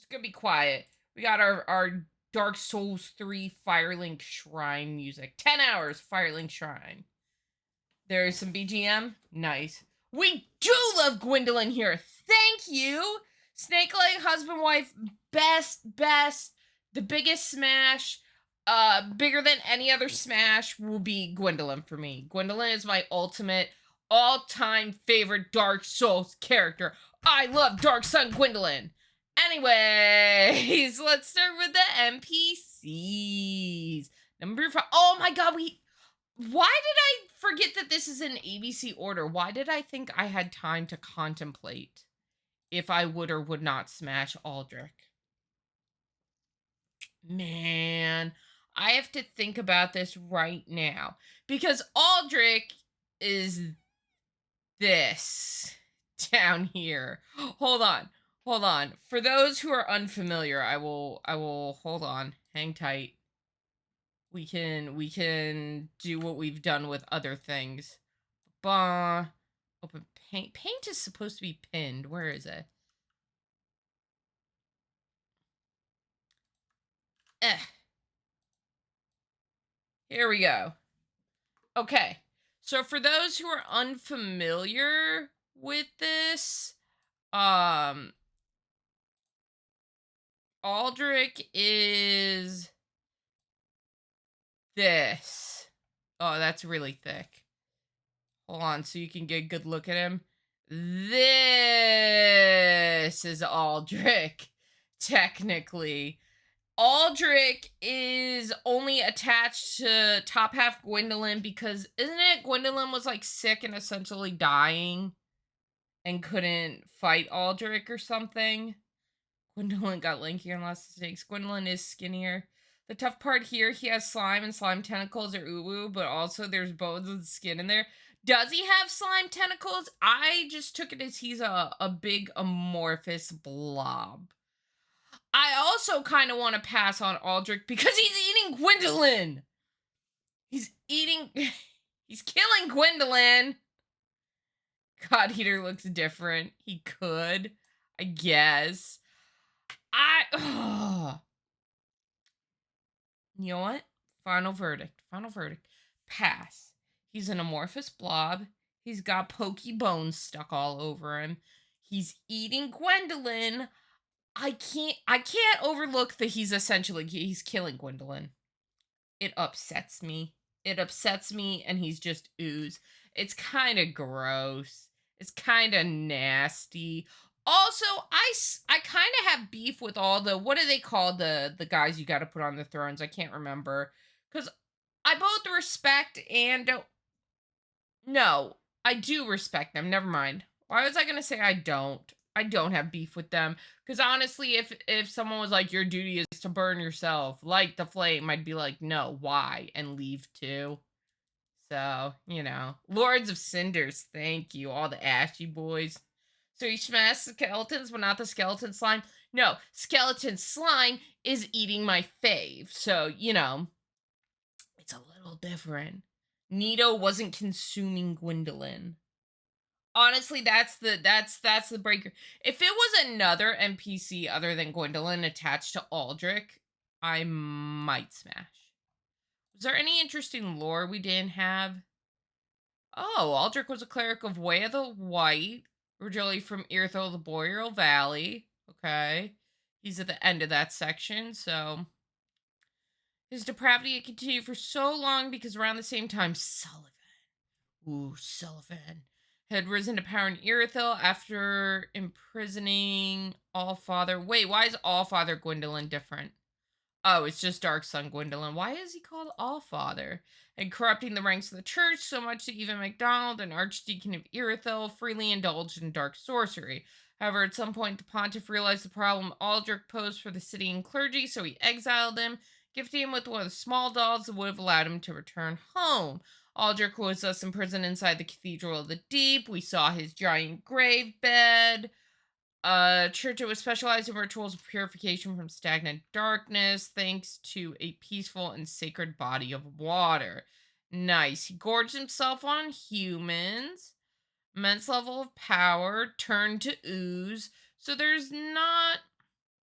Just gonna be quiet. We got our Dark Souls 3 Firelink Shrine music. 10 hours Firelink Shrine. There's some BGM. Nice. We do love Gwyndolin here. Thank you. Snake Leg, husband, wife, best. The biggest smash, bigger than any other smash will be Gwyndolin for me. Gwyndolin is my ultimate all-time favorite Dark Souls character. I love Dark Sun Gwyndolin. Anyways, let's start with the NPCs. Number 5. Oh my god, why did I forget that this is in ABC order? Why did I think I had time to contemplate if I would or would not smash Aldrich? Man, I have to think about this right now. Because Aldrich is this down here. Hold on. For those who are unfamiliar, I will hold on. Hang tight. We can do what we've done with other things. Open paint. Paint is supposed to be pinned. Where is it? Here we go. Okay. So for those who are unfamiliar with this, Aldrich is this. Oh, that's really thick. Hold on, so you can get a good look at him. This is Aldrich, technically. Aldrich is only attached to top half Gwyndolin because, isn't it, Gwyndolin was like sick and essentially dying and couldn't fight Aldrich or something? Gwyndolin got lankier and lost mistakes. Gwyndolin is skinnier. The tough part here, he has slime and slime tentacles or uwu, but also there's bones and skin in there. Does he have slime tentacles? I just took it as he's a big amorphous blob. I also kind of want to pass on Aldrich because he's eating Gwyndolin. He's killing Gwyndolin. God Eater looks different. He could, I guess. You know what? Final verdict. Pass. He's an amorphous blob. He's got pokey bones stuck all over him. He's eating Gwyndolin. I can't overlook that he's killing Gwyndolin. It upsets me. And he's just ooze. It's kind of gross. It's kind of nasty. Also, I kind of have beef with all the, what do they call the guys you got to put on the thrones? I can't remember. Because I both respect and don't. No, I do respect them. Never mind. Why was I going to say I don't? I don't have beef with them. Because honestly, if someone was like, your duty is to burn yourself, light the flame, I'd be like, no, why? And leave too. So, Lords of Cinders, thank you. All the ashy boys. So he smashed skeletons, but not the skeleton slime. No, skeleton slime is eating my fave. So, it's a little different. Nito wasn't consuming Gwyndolin. Honestly, that's the breaker. If it was another NPC other than Gwyndolin attached to Aldrich, I might smash. Was there any interesting lore we didn't have? Oh, Aldrich was a cleric of Way of the White, originally from Irithel, the Boreal Valley. Okay. He's at the end of that section, so his depravity had continued for so long because around the same time, Sullivan had risen to power in Irithel after imprisoning Allfather. Wait, why is Allfather Gwyndolin different? Oh, it's just Dark Sun Gwyndolin. Why is he called Allfather? And corrupting the ranks of the church so much that even MacDonald, an archdeacon of Irithel, freely indulged in dark sorcery. However, at some point, the pontiff realized the problem Aldrich posed for the city and clergy, so he exiled him, gifting him with one of the small dolls that would have allowed him to return home. Aldrich was thus imprisoned inside the Cathedral of the Deep. We saw his giant grave bed. Church that was specialized in rituals of purification from stagnant darkness, thanks to a peaceful and sacred body of water. Nice. He gorged himself on humans. Immense level of power, turned to ooze. So there's not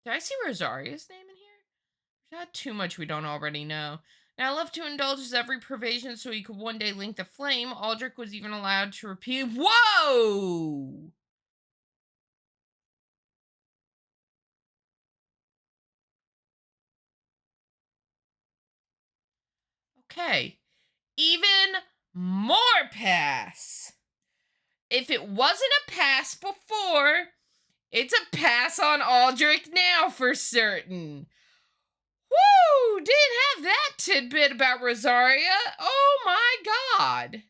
Did I see Rosaria's name in here? Not too much we don't already know. Now, left to indulge his every pervasion so he could one day link the flame, Aldrich was even allowed to repeat, whoa! Okay. Even more pass. If it wasn't a pass before, it's a pass on Aldrich now for certain. Woo! Didn't have that tidbit about Rosaria. Oh my god.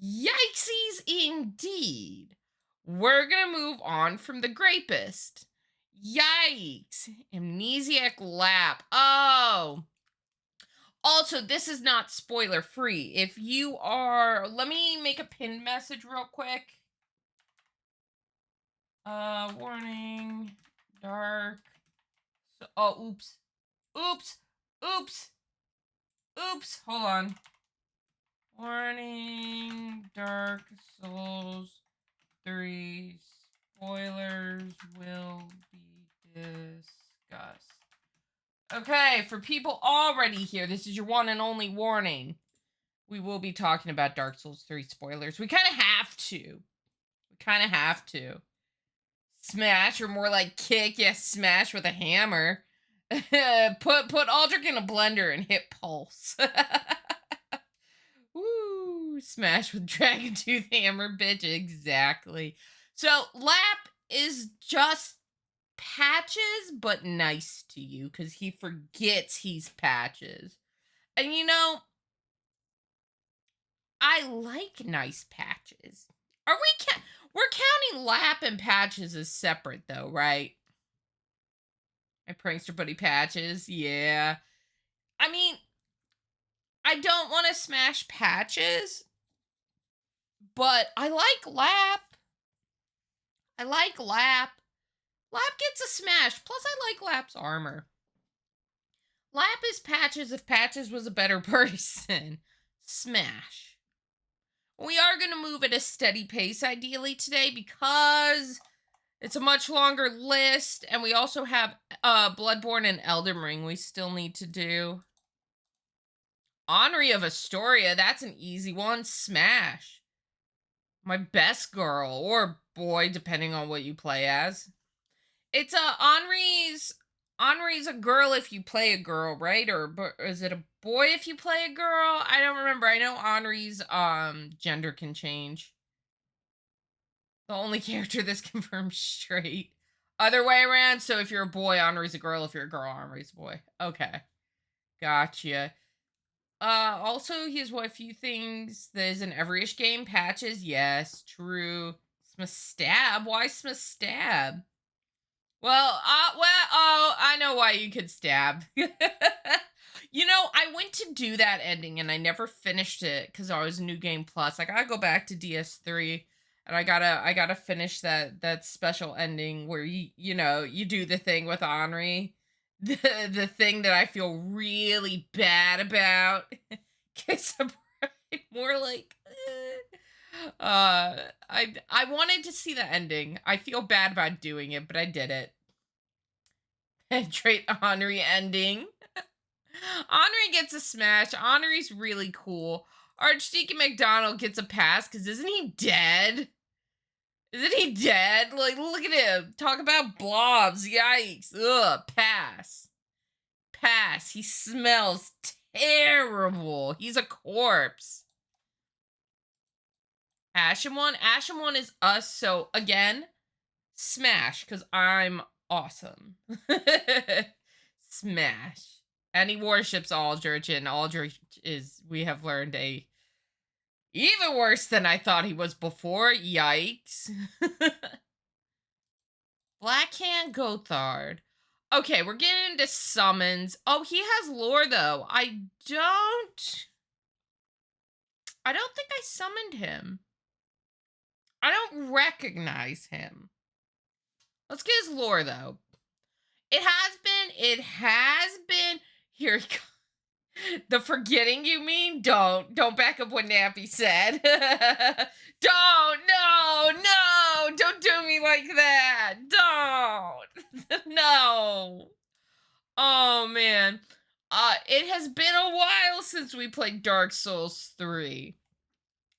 Yikesies indeed. We're gonna move on from the Grapist. Yikes. Amnesiac Lap. Oh. Also, this is not spoiler free. If you are, let me make a pinned message real quick. Warning, dark. Oh, oops. Oops. Oops. Oops. Hold on. Warning, Dark Souls 3 spoilers will be discussed. Okay, for people already here, this is your one and only warning. We will be talking about Dark Souls 3 spoilers. We kind of have to. Smash, or more like kick. Yes, smash with a hammer. put Aldrich in a blender and hit pulse. Woo! Smash with Dragon Tooth Hammer, bitch. Exactly. So, Lap is just Patches, but nice to you because he forgets he's Patches. And you know, I like nice Patches. Are we we're counting Lap and Patches as separate though, right? My prankster buddy Patches, yeah. I mean, I don't want to smash Patches, but I like Lap. Lap gets a smash. Plus, I like Lap's armor. Lap is Patches if Patches was a better person. Smash. We are going to move at a steady pace, ideally, today, because it's a much longer list, and we also have Bloodborne and Elden Ring we still need to do. Henri of Astoria, that's an easy one. Smash. My best girl, or boy, depending on what you play as. It's Henri's a girl if you play a girl, right? Or is it a boy if you play a girl? I don't remember. I know Henri's gender can change. The only character that's confirmed straight. Other way around, so if you're a boy, Henri's a girl. If you're a girl, Henri's a boy. Okay. Gotcha. Also, here's what a few things there's in every-ish game. Patches, yes, true. Smastab? Why Smastab? Well, I know why you could stab. You know, I went to do that ending and I never finished it because I was New Game Plus. I gotta go back to DS3 and I gotta finish that special ending where you do the thing with Henri. The thing that I feel really bad about. Cause I'm more like I wanted to see the ending. I feel bad about doing it, but I did it. Penetrate Henri ending. Henri gets a smash. Henri's really cool. Archdeacon McDonald gets a pass because isn't he dead? Isn't he dead? Like, look at him. Talk about blobs. Yikes. Ugh. Pass. Pass. He smells terrible. He's a corpse. Ashen one is us. So, again, smash because I'm awesome. Smash. And he worships Aldrich, and Aldrich is, we have learned, a even worse than I thought he was before. Yikes. Blackhand Gothard. Okay, we're getting into summons. Oh, he has lore, though. I don't think I summoned him. I don't recognize him. Let's get his lore, though. It has been. Here he comes. The forgetting, you mean? Don't back up what Nappy said. Don't, don't do me like that. Don't. No. Oh man. It has been a while since we played Dark Souls 3.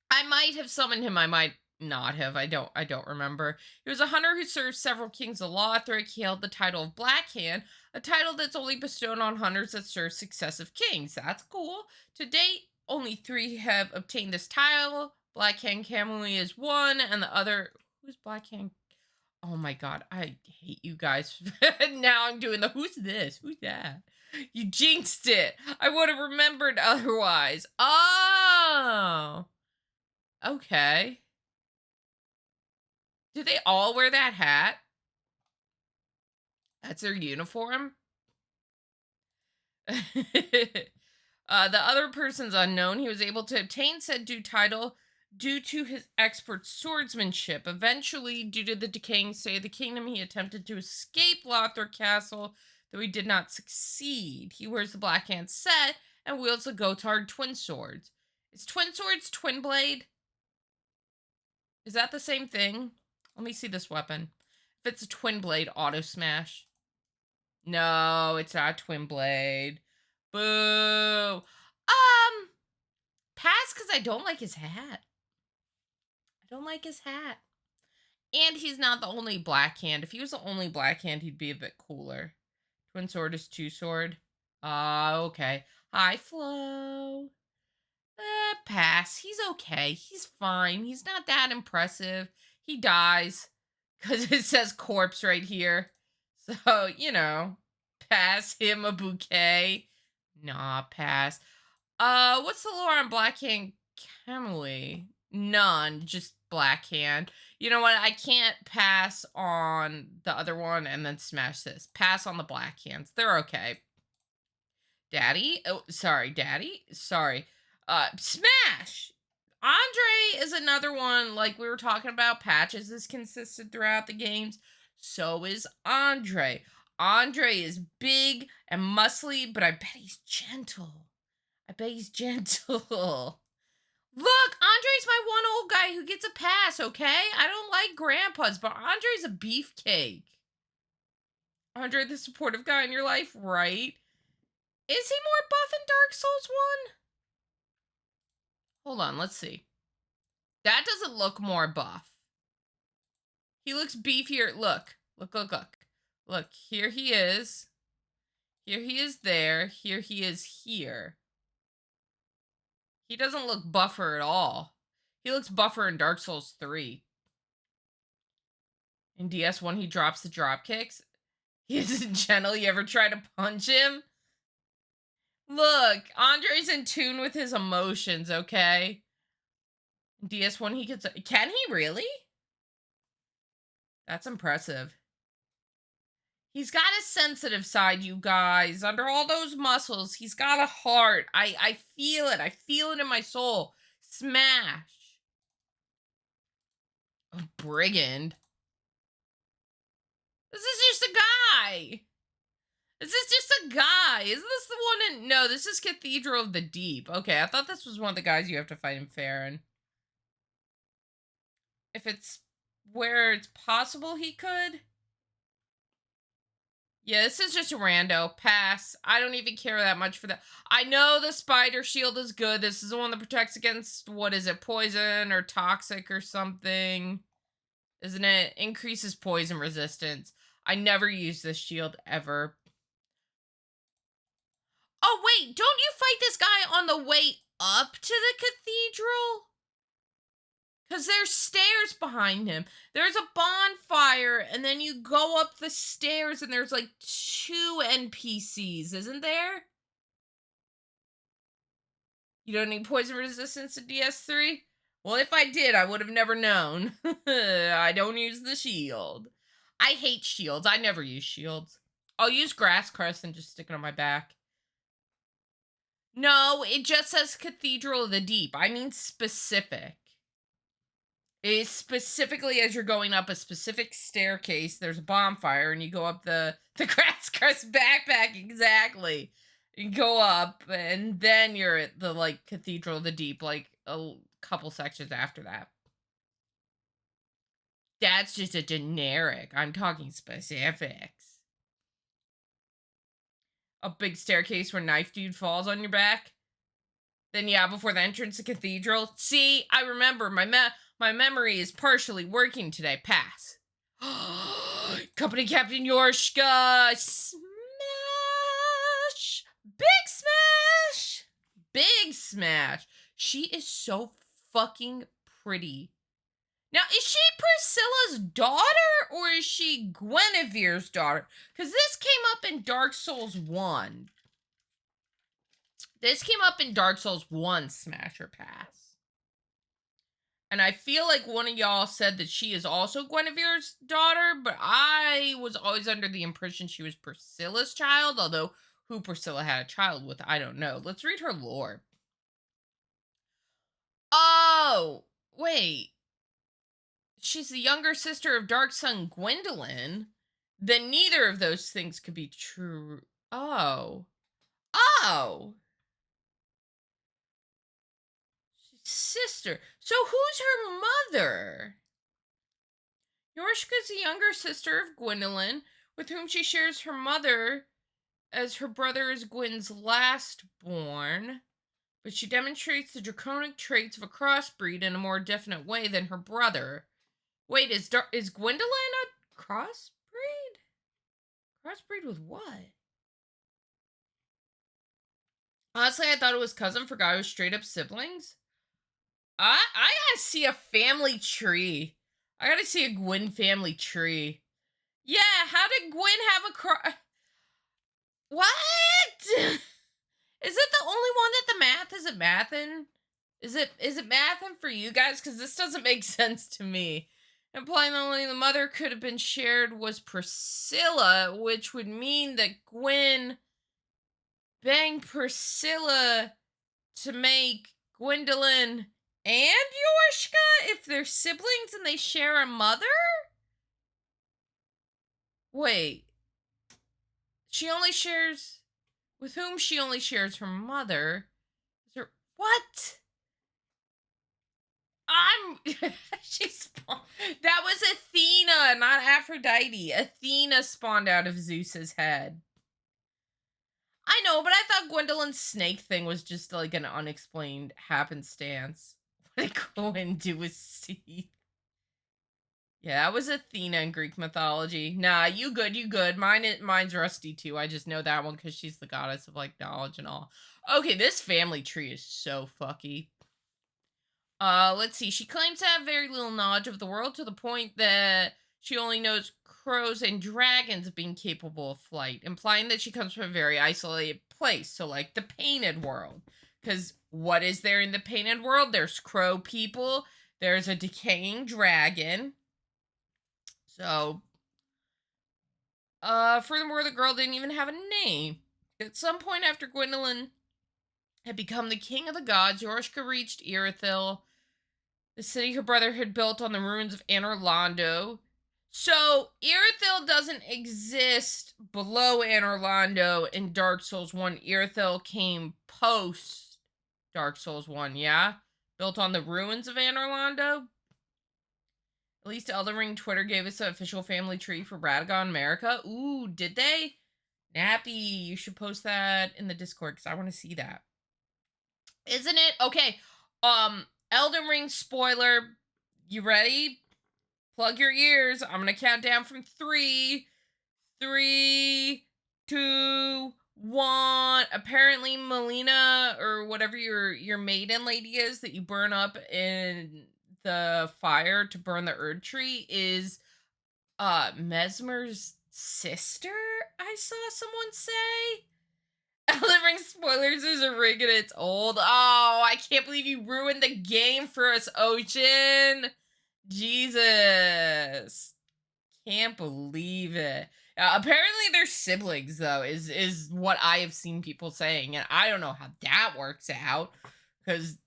I might have summoned him, I might not have. I don't remember. He was a hunter who served several kings of Lothric. He held the title of Black Hand, a title that's only bestowed on hunters that serve successive kings. That's cool. To date, only 3 have obtained this title. Black Hand Camui is one, and the other, who's Black Hand? Oh my god, I hate you guys. Now I'm doing the who's this? Who's that? You jinxed it. I would have remembered otherwise. Oh. Okay. Do they all wear that hat? That's their uniform? The other person's unknown. He was able to obtain said due title due to his expert swordsmanship. Eventually, due to the decaying state of the kingdom, he attempted to escape Lothric Castle, though he did not succeed. He wears the Black Hand set and wields the Gotard twin swords. Is twin swords twin blade? Is that the same thing? Let me see this weapon. If it's a twin blade, auto smash. No, it's not twin blade. Boo. Pass because I don't like his hat. I don't like his hat. And he's not the only Black Hand. If he was the only Black Hand, he'd be a bit cooler. Twin sword is 2 sword. Okay. Hi, Flo. Pass. He's okay. He's fine. He's not that impressive. He dies because it says corpse right here. So, pass him a bouquet. Nah, pass. What's the lore on Black Hand Camui? None, just Black Hand. You know what? I can't pass on the other one and then smash this. Pass on the Black Hands. They're okay. Daddy? Oh, sorry, Daddy? Sorry. Smash! Andre is another one, like we were talking about. Patches is consistent throughout the games. So is Andre. Andre is big and muscly, but I bet he's gentle. Look, Andre's my one old guy who gets a pass, okay? I don't like grandpas, but Andre's a beefcake. Andre, the supportive guy in your life, right? Is he more buff in Dark Souls 1? Hold on, let's see. That doesn't look more buff. He looks beefier. Look. Look, here he is. Here he is there. Here he is here. He doesn't look buffer at all. He looks buffer in Dark Souls 3. In DS1, he drops the drop kicks. He isn't gentle. You ever try to punch him? Look, Andre's in tune with his emotions, okay? In DS1, he gets... Can he really? That's impressive. He's got a sensitive side, you guys. Under all those muscles, he's got a heart. I feel it. I feel it in my soul. Smash. A brigand. This is just a guy. This is just a guy. Isn't this the one in... No, this is Cathedral of the Deep. Okay, I thought this was one of the guys you have to fight in Farron. If it's where it's possible he could... Yeah, this is just a rando. Pass. I don't even care that much for that. I know the spider shield is good. This is the one that protects against, what is it, poison or toxic or something. Isn't it? Increases poison resistance. I never use this shield ever. Oh, wait. Don't you fight this guy on the way up to the cathedral? Because there's stairs behind him. There's a bonfire, and then you go up the stairs, and there's like 2 NPCs, isn't there? You don't need poison resistance in DS3? Well, if I did, I would have never known. I don't use the shield. I hate shields. I never use shields. I'll use grass crest and just stick it on my back. No, it just says Cathedral of the Deep. I mean specific. Is specifically as you're going up a specific staircase, there's a bonfire, and you go up the grass crest backpack, exactly. You go up, and then you're at the like Cathedral of the Deep, like couple sections after that. That's just a generic. I'm talking specifics. A big staircase where Knife Dude falls on your back. Then yeah, before the entrance to Cathedral. See, I remember my memory is partially working today. Pass. Company Captain Yorshka. Smash! Big smash! Big smash. She is so fucking pretty. Now, is she Priscilla's daughter or is she Guinevere's daughter? Because this came up in Dark Souls 1. This came up in Dark Souls 1 Smash or Pass. And I feel like one of y'all said that she is also Guinevere's daughter, but I was always under the impression she was Priscilla's child, although who Priscilla had a child with, I don't know. Let's read her lore. Oh, wait. She's the younger sister of Dark Sun Gwyndolin. Then neither of those things could be true. Oh. Oh. Sister. So who's her mother? Yorshka's the younger sister of Gwyndolin, with whom she shares her mother, as her brother is Gwyn's last born. But she demonstrates the draconic traits of a crossbreed in a more definite way than her brother. Wait, is Gwyndolin a crossbreed? Crossbreed with what? Honestly, I thought it was cousin. Forgot it was straight up siblings. I gotta see a family tree. I gotta see a Gwyn family tree. Yeah, how did Gwyn have a What? Is it the only one that the math isn't mathin'? Is it mathin' for you guys? Because this doesn't make sense to me. Implying that only the mother could have been shared was Priscilla, which would mean that Gwyn banged Priscilla to make Gwyndolin and Yorshka if they're siblings and they share a mother? Wait. She only shares... With whom she only shares her mother. What? That was Athena, not Aphrodite. Athena spawned out of Zeus's head. I know, but I thought Gwyndolin's snake thing was just like an unexplained happenstance. What did Gwyn do with Seath? Yeah, that was Athena in Greek mythology. Nah, you good. Mine's Rusty too. I just know that one because she's the goddess of like knowledge and all. Okay, this family tree is so fucky. Let's see. She claims to have very little knowledge of the world to the point that she only knows crows and dragons being capable of flight, implying that she comes from a very isolated place. So like the painted world. Because what is there in the painted world? There's crow people. There's a decaying dragon. So, furthermore, the girl didn't even have a name. At some point after Gwyndolin had become the king of the gods, Yorshka reached Irithyll, the city her brother had built on the ruins of Anor Londo. So, Irithyll doesn't exist below Anor Londo in Dark Souls 1. Irithyll came post Dark Souls 1, yeah? Built on the ruins of Anor Londo? At least Elden Ring Twitter gave us an official family tree for Radagon America. Ooh, did they? Nappy, you should post that in the Discord because I want to see that. Isn't it? Okay. Elden Ring spoiler. You ready? Plug your ears. I'm gonna count down from 3. 3, 2, 1. Apparently Melina, or whatever your maiden lady is that you burn up in the fire to burn the Erd tree, is Mesmer's sister, I saw someone say. Elden Ring spoilers, there's a ring and it's old. Oh, I can't believe you ruined the game for us, Ocean. Jesus. Can't believe it. Apparently they're siblings, though, is what I have seen people saying, and I don't know how that works out, because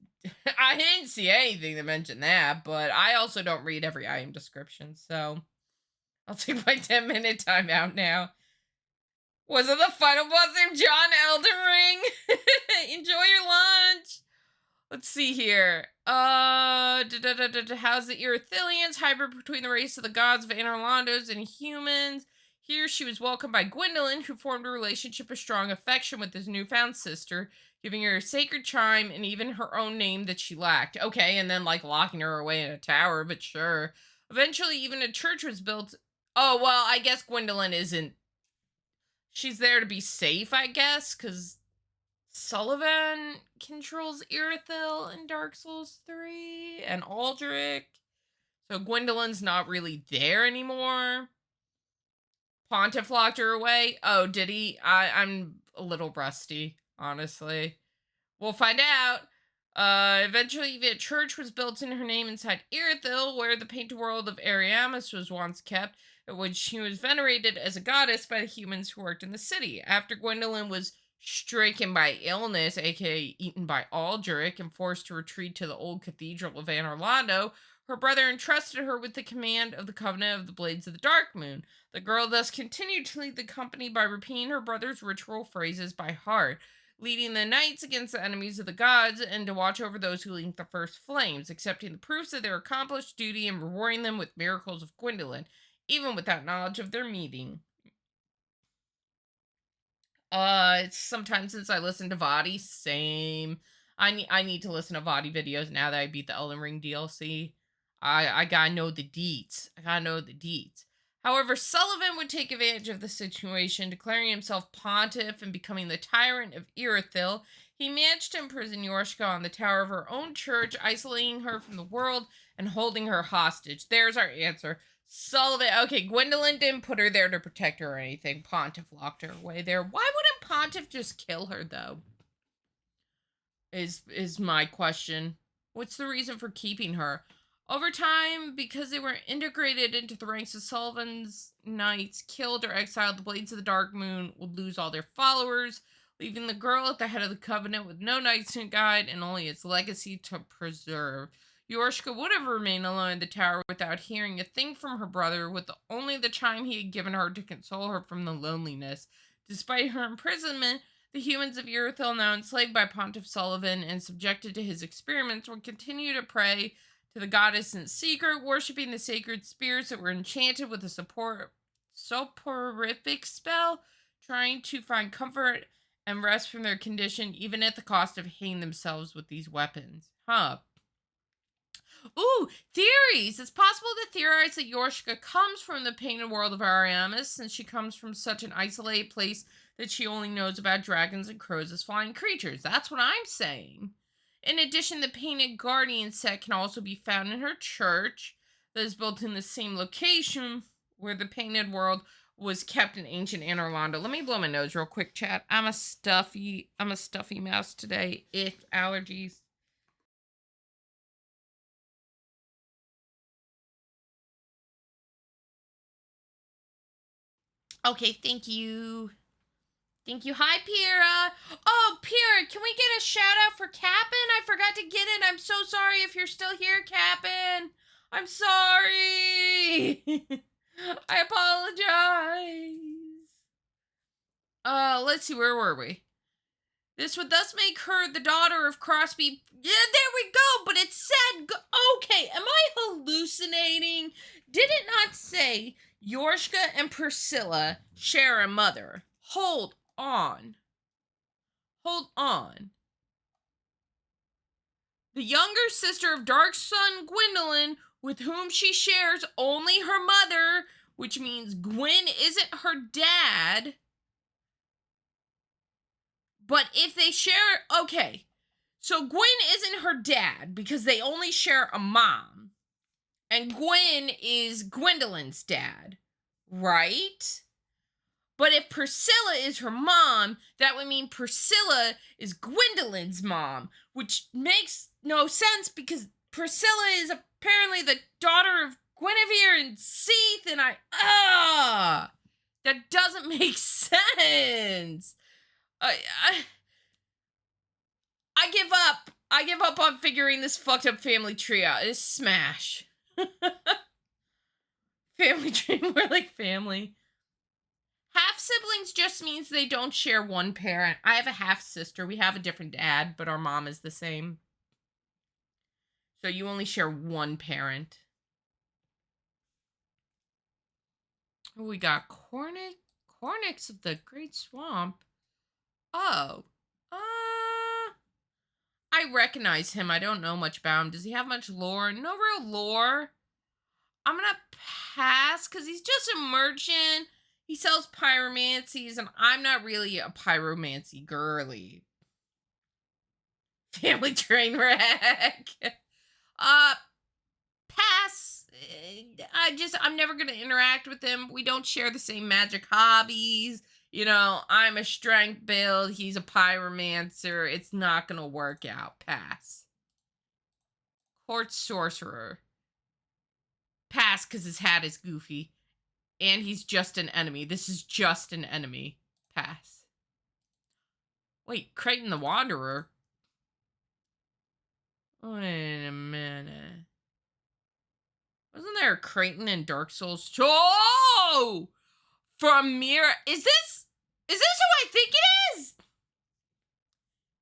I didn't see anything that mentioned that, but I also don't read every item description, so I'll take my 10-minute time out now. Was it the final boss named John Elden Ring? Enjoy your lunch. Let's see here. How's the Irithilians, hybrid between the race of the gods of Anorlandos and humans? Here she was welcomed by Gwyndolin, who formed a relationship of strong affection with his newfound sister, giving her a sacred chime and even her own name that she lacked. Okay, and then like locking her away in a tower, but sure. Eventually, even a church was built. Oh, well, I guess Gwyndolin isn't. She's there to be safe, I guess, because Sullivan controls Irithil in Dark Souls 3 and Aldrich. So Gwyndolin's not really there anymore. Pontiff locked her away. Oh, did he? I'm a little rusty, honestly. We'll find out. Eventually, the church was built in her name inside Irithil, where the painted world of Ariamis was once kept, at which she was venerated as a goddess by the humans who worked in the city. After Gwyndolin was stricken by illness, aka eaten by Aldrich, and forced to retreat to the old cathedral of Anorlando, her brother entrusted her with the command of the Covenant of the Blades of the Dark Moon. The girl thus continued to lead the company by repeating her brother's ritual phrases by heart, leading the knights against the enemies of the gods, and to watch over those who linked the first flames, accepting the proofs of their accomplished duty and rewarding them with miracles of Gwyndolin, even without knowledge of their meeting. It's sometime since I listened to Vadi. Same. I need to listen to Vadi videos now that I beat the Elden Ring DLC. I gotta know the deets. However, Sullivan would take advantage of the situation, declaring himself pontiff and becoming the tyrant of Irithil. He managed to imprison Yorshka on the tower of her own church, isolating her from the world and holding her hostage. There's our answer. Sullivan. Okay, Gwyndolin didn't put her there to protect her or anything. Pontiff locked her away there. Why wouldn't Pontiff just kill her, though? Is my question. What's the reason for keeping her? Over time, because they were integrated into the ranks of Sullivan's knights, killed or exiled, the Blades of the Dark Moon would lose all their followers, leaving the girl at the head of the Covenant with no knights to guide and only its legacy to preserve. Yorshka would have remained alone in the tower without hearing a thing from her brother, with only the chime he had given her to console her from the loneliness. Despite her imprisonment, the humans of Irithil, now enslaved by Pontiff Sullivan and subjected to his experiments, would continue to pray to the goddess in secret, worshipping the sacred spirits that were enchanted with a soporific spell, trying to find comfort and rest from their condition, even at the cost of hanging themselves with these weapons. Huh. Ooh, theories! It's possible to theorize that Yorshka comes from the painted world of Ariamis, since she comes from such an isolated place that she only knows about dragons and crows as flying creatures. That's what I'm saying. In addition, the painted guardian set can also be found in her church that is built in the same location where the painted world was kept in ancient Anorlando. Let me blow my nose real quick, chat. I'm a stuffy mouse today. Allergies. Okay, thank you. Thank you. Hi, Pyrrha. Oh, Pyrrha, can we get a shout out for Cap'n? I forgot to get it. I'm so sorry if you're still here, Cap'n. I'm sorry. I apologize. Let's see, where were we? This would thus make her the daughter of Crosby. Yeah, there we go, but it said, okay, am I hallucinating? Did it not say Yorshka and Priscilla share a mother? Hold on. The younger sister of Dark Sun Gwyndolin, with whom she shares only her mother, which means Gwyn isn't her dad. But if they share, okay, so Gwyn isn't her dad because they only share a mom. And Gwyn is Gwyndolin's dad, right? But if Priscilla is her mom, that would mean Priscilla is Gwyndolin's mom, which makes no sense because Priscilla is apparently the daughter of Guinevere and Seath, and that doesn't make sense. I give up. I give up on figuring this fucked up family tree out. It's smash. Family tree, more like family. Half siblings just means they don't share one parent. I have a half sister. We have a different dad, but our mom is the same. So you only share one parent. Oh, we got Cornix of the Great Swamp. Oh. I recognize him. I don't know much about him. Does he have much lore? No real lore. I'm gonna pass because he's just a merchant. He sells pyromancies, and I'm not really a pyromancy girly. Family train wreck. uh, Pass. I'm never gonna interact with him. We don't share the same magic hobbies. You know, I'm a strength build. He's a pyromancer. It's not gonna work out. Pass. Court sorcerer. Pass because his hat is goofy. And he's just an enemy. This is just an enemy. Pass. Wait, Creighton the Wanderer? Wait a minute. Wasn't there a Creighton in Dark Souls? Oh! From Mira. Is this who I think it is?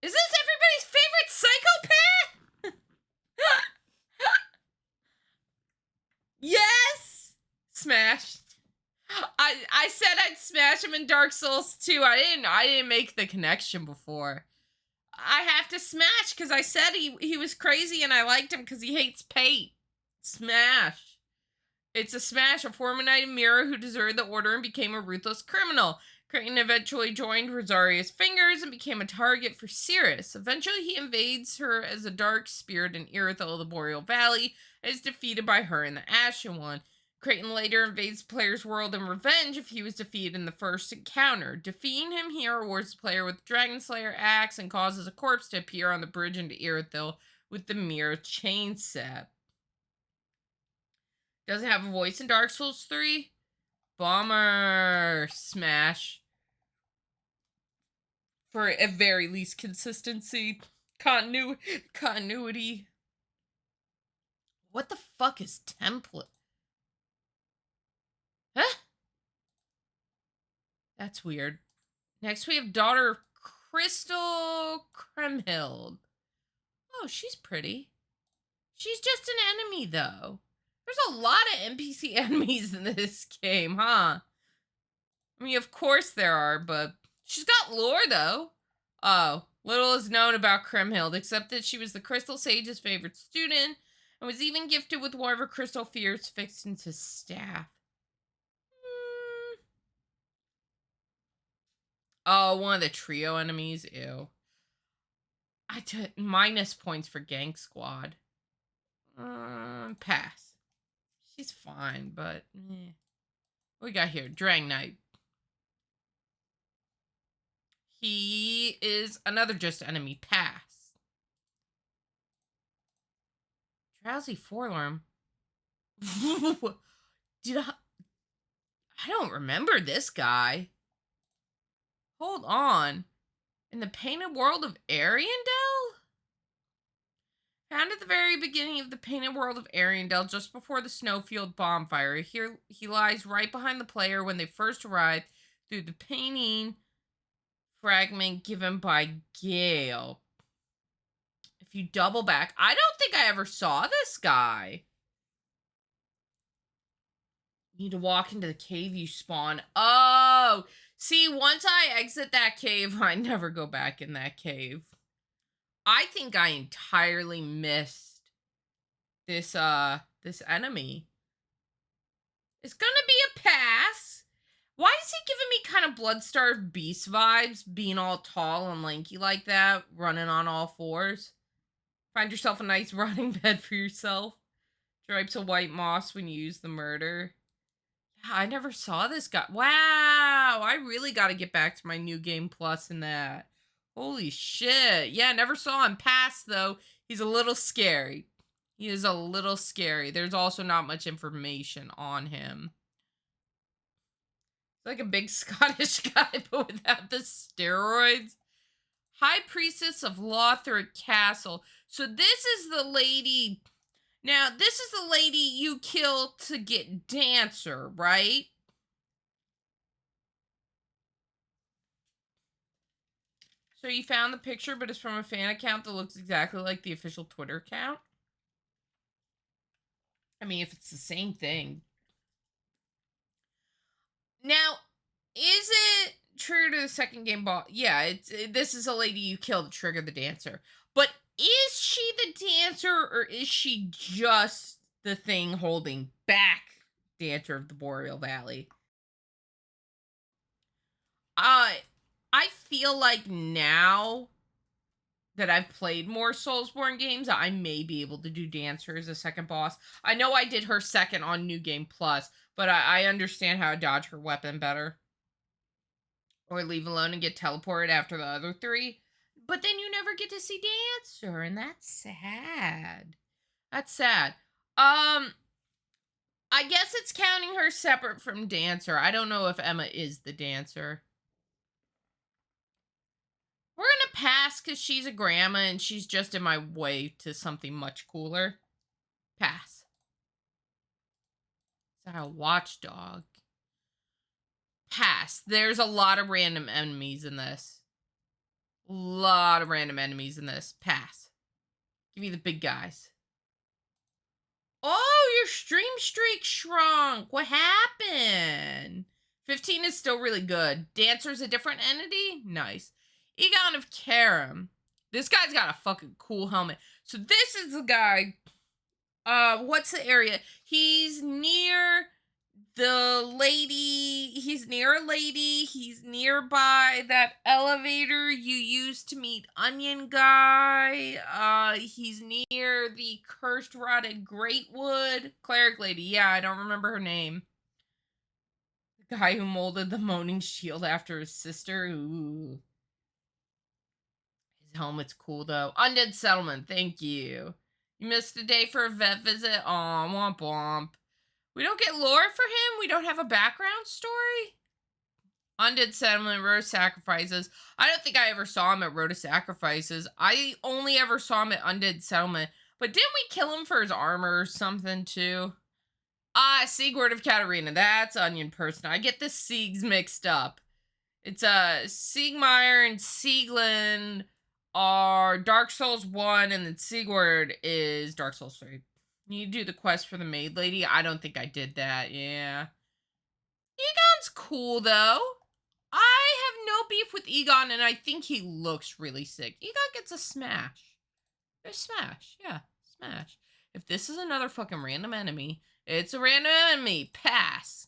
Is this everybody's favorite psychopath? Yes! Smashed. I said I'd smash him in Dark Souls 2. I didn't make the connection before. I have to smash because I said he was crazy and I liked him because he hates Pate. Smash. It's a smash. A former knight of Mira who deserted the order and became a ruthless criminal. Creighton eventually joined Rosaria's fingers and became a target for Cirrus. Eventually, he invades her as a dark spirit in Irithyll, the Boreal Valley, and is defeated by her in the Ashen One. Creighton later invades the player's world in revenge if he was defeated in the first encounter. Defeating him, he rewards the player with Dragon Slayer axe and causes a corpse to appear on the bridge into Irithyll with the Mira chain set. Does it have a voice in Dark Souls 3? Bummer. Smash. For at very least consistency. Continuity. What the fuck is template? Huh? That's weird. Next we have Daughter Crystal Kremhild. Oh, she's pretty. She's just an enemy, though. There's a lot of NPC enemies in this game, huh? I mean, of course there are, but she's got lore, though. Oh, little is known about Kremhild, except that she was the Crystal Sage's favorite student, and was even gifted with one of her crystal spheres fixed into staff. Oh, one of the trio enemies? Ew. I took minus points for Gang Squad. Pass. She's fine, but eh. What we got here? Drang Knight. He is another just enemy. Pass. Drowsy Forlorn. I don't remember this guy. Hold on. In the Painted World of Ariandel? Found at the very beginning of the Painted World of Ariandel, just before the Snowfield bonfire. Here he lies right behind the player when they first arrive through the painting fragment given by Gale. If you double back, I don't think I ever saw this guy. You need to walk into the cave you spawn. Oh, see, once I exit that cave, I never go back in that cave. I think I entirely missed this enemy. It's gonna be a pass. Why is he giving me kind of Bloodstarved Beast vibes, being all tall and lanky like that, running on all fours? Find yourself a nice rotting bed for yourself. Stripes of white moss when you use the murder. Yeah, I never saw this guy. Wow, I really got to get back to my New Game Plus in that. Holy shit. Yeah, never saw him pass, though. He's a little scary. He is a little scary. There's also not much information on him. He's like a big Scottish guy, but without the steroids. High Priestess of Lothric Castle. So this is the lady... Now, this is the lady you kill to get Dancer, right? So you found the picture, but it's from a fan account that looks exactly like the official Twitter account? I mean, if it's the same thing. Now, is it true to the second game boss? Yeah, this is a lady you kill to trigger the dancer. But is she the dancer, or is she just the thing holding back Dancer of the Boreal Valley? Uh, I feel like now that I've played more Soulsborne games, I may be able to do Dancer as a second boss. I know I did her second on New Game Plus, but I understand how to dodge her weapon better. Or leave alone and get teleported after the other three. But then you never get to see Dancer, and that's sad. That's sad. I guess it's counting her separate from Dancer. I don't know if Emma is the Dancer. We're gonna pass because she's a grandma and she's just in my way to something much cooler. Pass. Is that a watchdog? Pass. There's a lot of random enemies in this. Lot of random enemies in this. Pass. Give me the big guys. Oh, your stream streak shrunk. What happened? 15 is still really good. Dancer's a different entity? Nice. Egon of Karam. This guy's got a fucking cool helmet. So this is the guy. What's the area? He's near the lady. He's near a lady. He's nearby that elevator you used to meet Onion Guy. He's near the cursed rotted Greatwood cleric lady. Yeah, I don't remember her name. The guy who molded the moaning shield after his sister. Ooh. His helmet's cool though. Undead Settlement, thank you. You missed a day for a vet visit? Aw, womp womp. We don't get lore for him? We don't have a background story? Undead Settlement, Road of Sacrifices. I don't think I ever saw him at Road of Sacrifices. I only ever saw him at Undead Settlement. But didn't we kill him for his armor or something too? Ah, Sigurd of Katarina. That's Onion Person. I get the Siegs mixed up. It's Siegmeyer and Sieglin are Dark Souls 1, and then Sigurd is Dark Souls 3. You do the quest for the maid lady. I don't think I did that. Yeah. Egon's cool, though. I have no beef with Egon, and I think he looks really sick. Egon gets a smash. There's smash. Yeah, smash. If this is another fucking random enemy, it's a random enemy. Pass.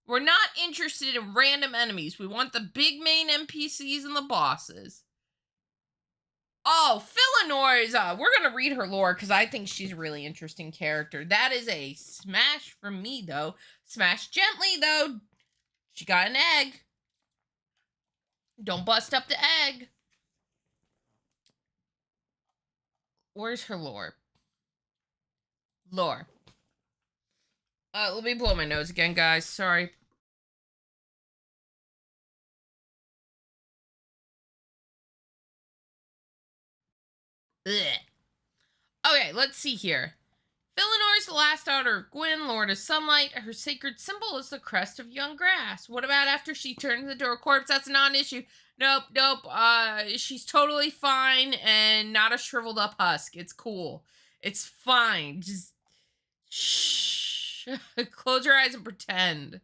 We're not interested in random enemies. We want the big main NPCs and the bosses. Oh, Philinor is, we're going to read her lore because I think she's a really interesting character. That is a smash from me, though. Smash gently, though. She got an egg. Don't bust up the egg. Where's her lore? Lore. Let me blow my nose again, guys. Sorry. Ugh. Okay, let's see here. Philinor is the last daughter of Gwyn, Lord of Sunlight. Her sacred symbol is the crest of young grass. What about after she turns into a corpse? That's a non-issue. Nope. She's totally fine and not a shriveled up husk. It's cool. It's fine. Just shh. Close your eyes and pretend.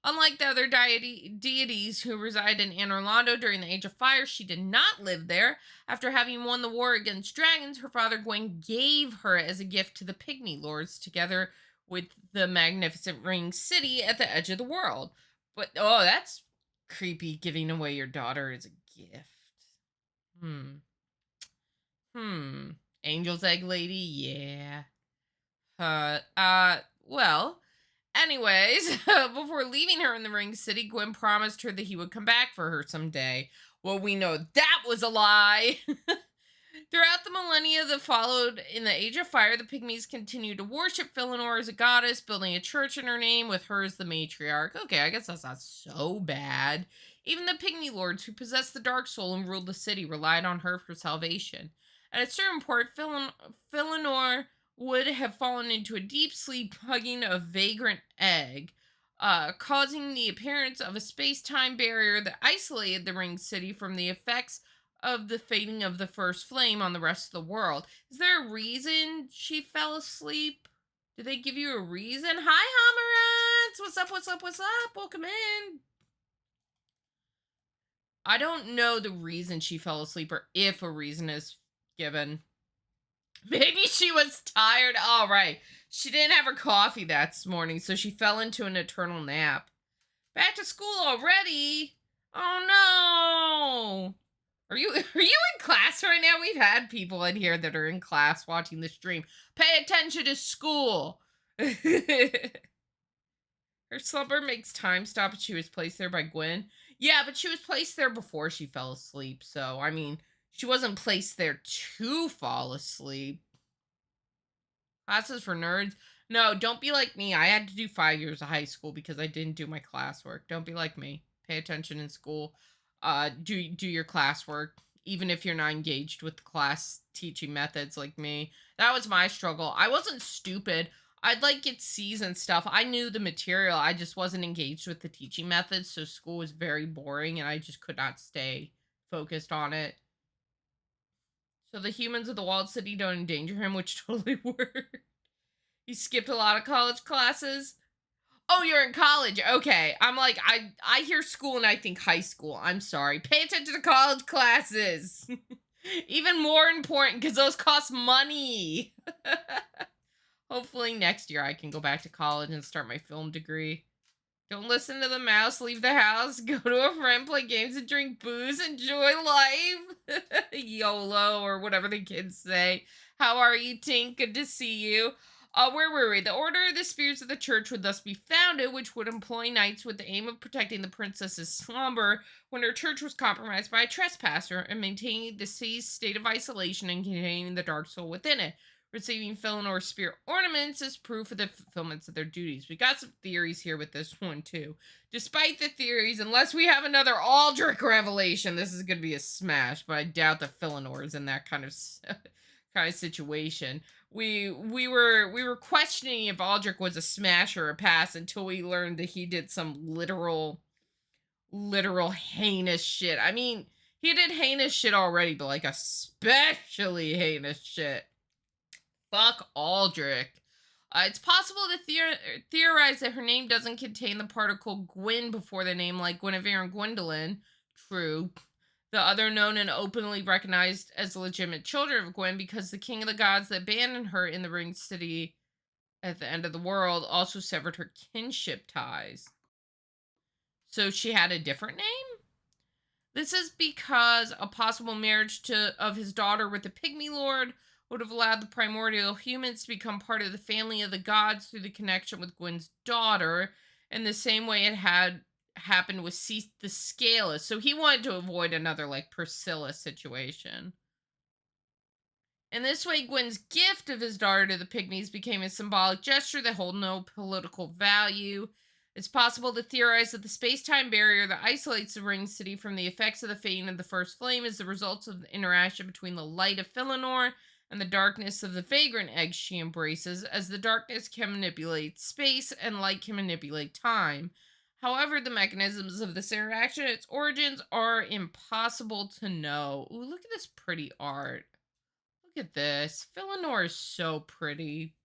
Unlike the other deities who reside in Anorlando during the Age of Fire, she did not live there. After having won the war against dragons, her father Gwen gave her as a gift to the Pygmy Lords, together with the magnificent Ring City at the edge of the world. But, oh, that's creepy, giving away your daughter as a gift. Angel's Egg Lady? Yeah. Well... Anyways, before leaving her in the Ring City, Gwen promised her that he would come back for her someday. Well, we know that was a lie. Throughout the millennia that followed in the Age of Fire, the Pygmies continued to worship Philinor as a goddess, building a church in her name with her as the matriarch. Okay, I guess that's not so bad. Even the Pygmy Lords, who possessed the Dark Soul and ruled the city, relied on her for salvation. At a certain point, Philinor would have fallen into a deep sleep, hugging a vagrant egg, causing the appearance of a space-time barrier that isolated the Ring City from the effects of the fading of the first flame on the rest of the world. Is there a reason she fell asleep? Did they give you a reason? Hi, Hamarats! What's up, what's up, what's up? Welcome in. I don't know the reason she fell asleep or if a reason is given. Maybe she was tired. All right. She didn't have her coffee that morning, so she fell into an eternal nap. Back to school already? Oh no. Are you in class right now? We've had people in here that are in class watching the stream. Pay attention to school. Her slumber makes time stop, and she was placed there by Gwen. Yeah, but she was placed there before she fell asleep. So, I mean, she wasn't placed there to fall asleep. Classes for nerds. No, don't be like me. I had to do 5 years of high school because I didn't do my classwork. Don't be like me. Pay attention in school. Do your classwork, even if you're not engaged with the class teaching methods like me. That was my struggle. I wasn't stupid. I'd like get C's and stuff. I knew the material. I just wasn't engaged with the teaching methods, so school was very boring and I just could not stay focused on it. So the humans of the walled city don't endanger him, which totally worked. You skipped a lot of college classes. Oh, you're in college. Okay. I'm like, I hear school and I think high school. I'm sorry. Pay attention to college classes. Even more important because those cost money. Hopefully next year I can go back to college and start my film degree. Don't listen to the mouse, leave the house, go to a friend, play games and drink booze, enjoy life. YOLO, or whatever the kids say. How are you, Tink? Good to see you. Where were we? The Order of the Spirits of the Church would thus be founded, which would employ knights with the aim of protecting the princess's slumber when her church was compromised by a trespasser and maintaining the city's state of isolation and containing the dark soul within it. Receiving Fëanor's spirit ornaments is proof of the fulfillments of their duties. We got some theories here with this one, too. Despite the theories, unless we have another Aldrich revelation, this is going to be a smash, but I doubt that Fëanor is in that kind of situation. We were questioning if Aldrich was a smash or a pass until we learned that he did some literal heinous shit. I mean, he did heinous shit already, but like especially heinous shit. Fuck Aldrich. It's possible to theorize that her name doesn't contain the particle Gwyn before the name, like Guinevere and Gwyndolin. True. The other known and openly recognized as legitimate children of Gwen because the king of the gods that abandoned her in the ringed city at the end of the world also severed her kinship ties. So she had a different name? This is because a possible marriage of his daughter with the Pygmy Lord would have allowed the primordial humans to become part of the family of the gods through the connection with Gwen's daughter, in the same way it had happened with the Scaleless. So he wanted to avoid another, like, Priscilla situation. In this way, Gwen's gift of his daughter to the Pygmies became a symbolic gesture that held no political value. It's possible to theorize that the space-time barrier that isolates the ring city from the effects of the fading of the first flame is the result of the interaction between the light of Fëanor and the darkness of the vagrant eggs she embraces, as the darkness can manipulate space and light can manipulate time. However, the mechanisms of this interaction and its origins are impossible to know. Ooh, look at this pretty art. Look at this. Fëanor is so pretty.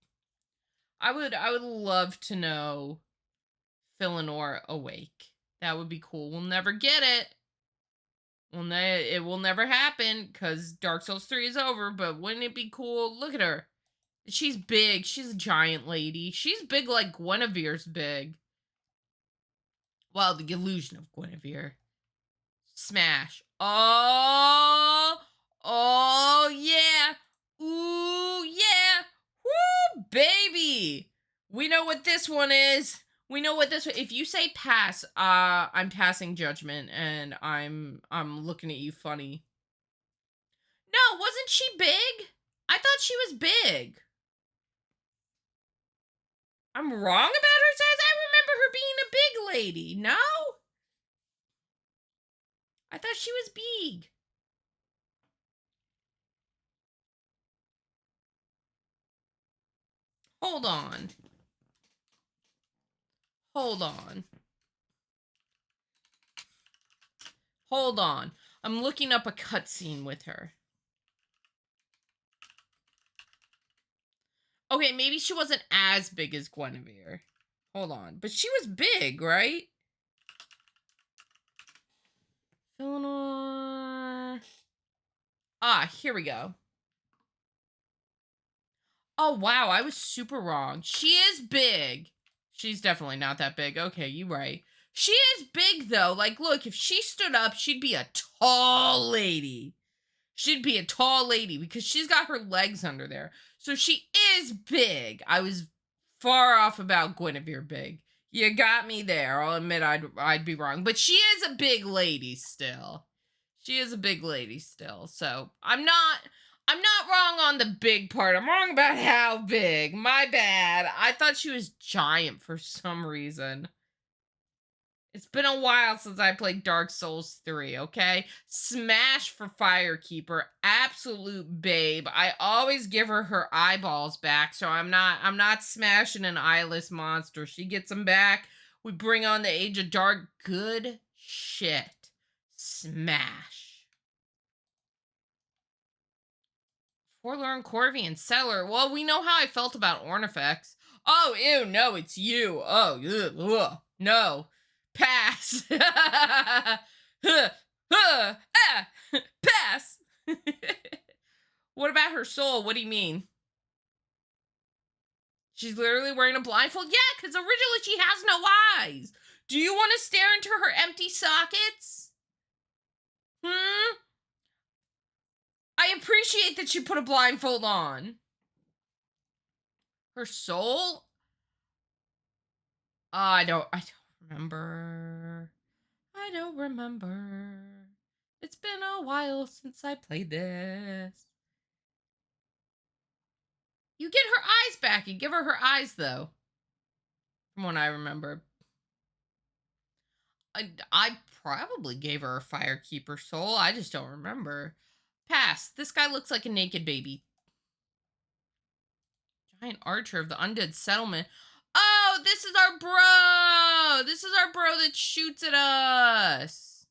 I would love to know Fëanor awake. That would be cool. We'll never get it. It will never happen because Dark Souls 3 is over, but wouldn't it be cool? Look at her. She's big. She's a giant lady. She's big like Guinevere's big. Well, the illusion of Guinevere. Smash. Oh yeah. Ooh yeah. Woo, baby. We know what this one is. We know what this. If you say pass, I'm passing judgment, and I'm looking at you funny. No, wasn't she big? I thought she was big. I'm wrong about her size. I remember her being a big lady. No, I thought she was big. Hold on. Hold on. Hold on. I'm looking up a cutscene with her. Okay, maybe she wasn't as big as Guinevere. Hold on. But she was big, right? Eleanor. Ah, here we go. Oh, wow. I was super wrong. She is big. She's definitely not that big. Okay, you're right. She is big, though. Like, look, if she stood up, she'd be a tall lady. She'd be a tall lady because she's got her legs under there. So she is big. I was far off about Guinevere big. You got me there. I'll admit I'd be wrong. But she is a big lady still. She is a big lady still. So I'm not wrong on the big part. I'm wrong about how big. My bad. I thought she was giant for some reason. It's been a while since I played Dark Souls 3, okay? Smash for Firekeeper, absolute babe. I always give her her eyeballs back, so I'm not smashing an eyeless monster. She gets them back. We bring on the Age of Dark. Good shit. Smash. Forlorn Corvian Settler. Well, we know how I felt about Ornifex. Oh, ew, no, it's you. Oh, ugh, no. Pass. Pass. What about her soul? What do you mean? She's literally wearing a blindfold? Yeah, because originally she has no eyes. Do you want to stare into her empty sockets? I appreciate that she put a blindfold on. Her soul? I don't remember. I don't remember. It's been a while since I played this. You get her eyes back. You give her her eyes, though. From what I remember. I probably gave her a Firekeeper soul. I just don't remember. Pass. This guy looks like a naked baby. Giant archer of the undead settlement. Oh, this is our bro. This is our bro that shoots at us.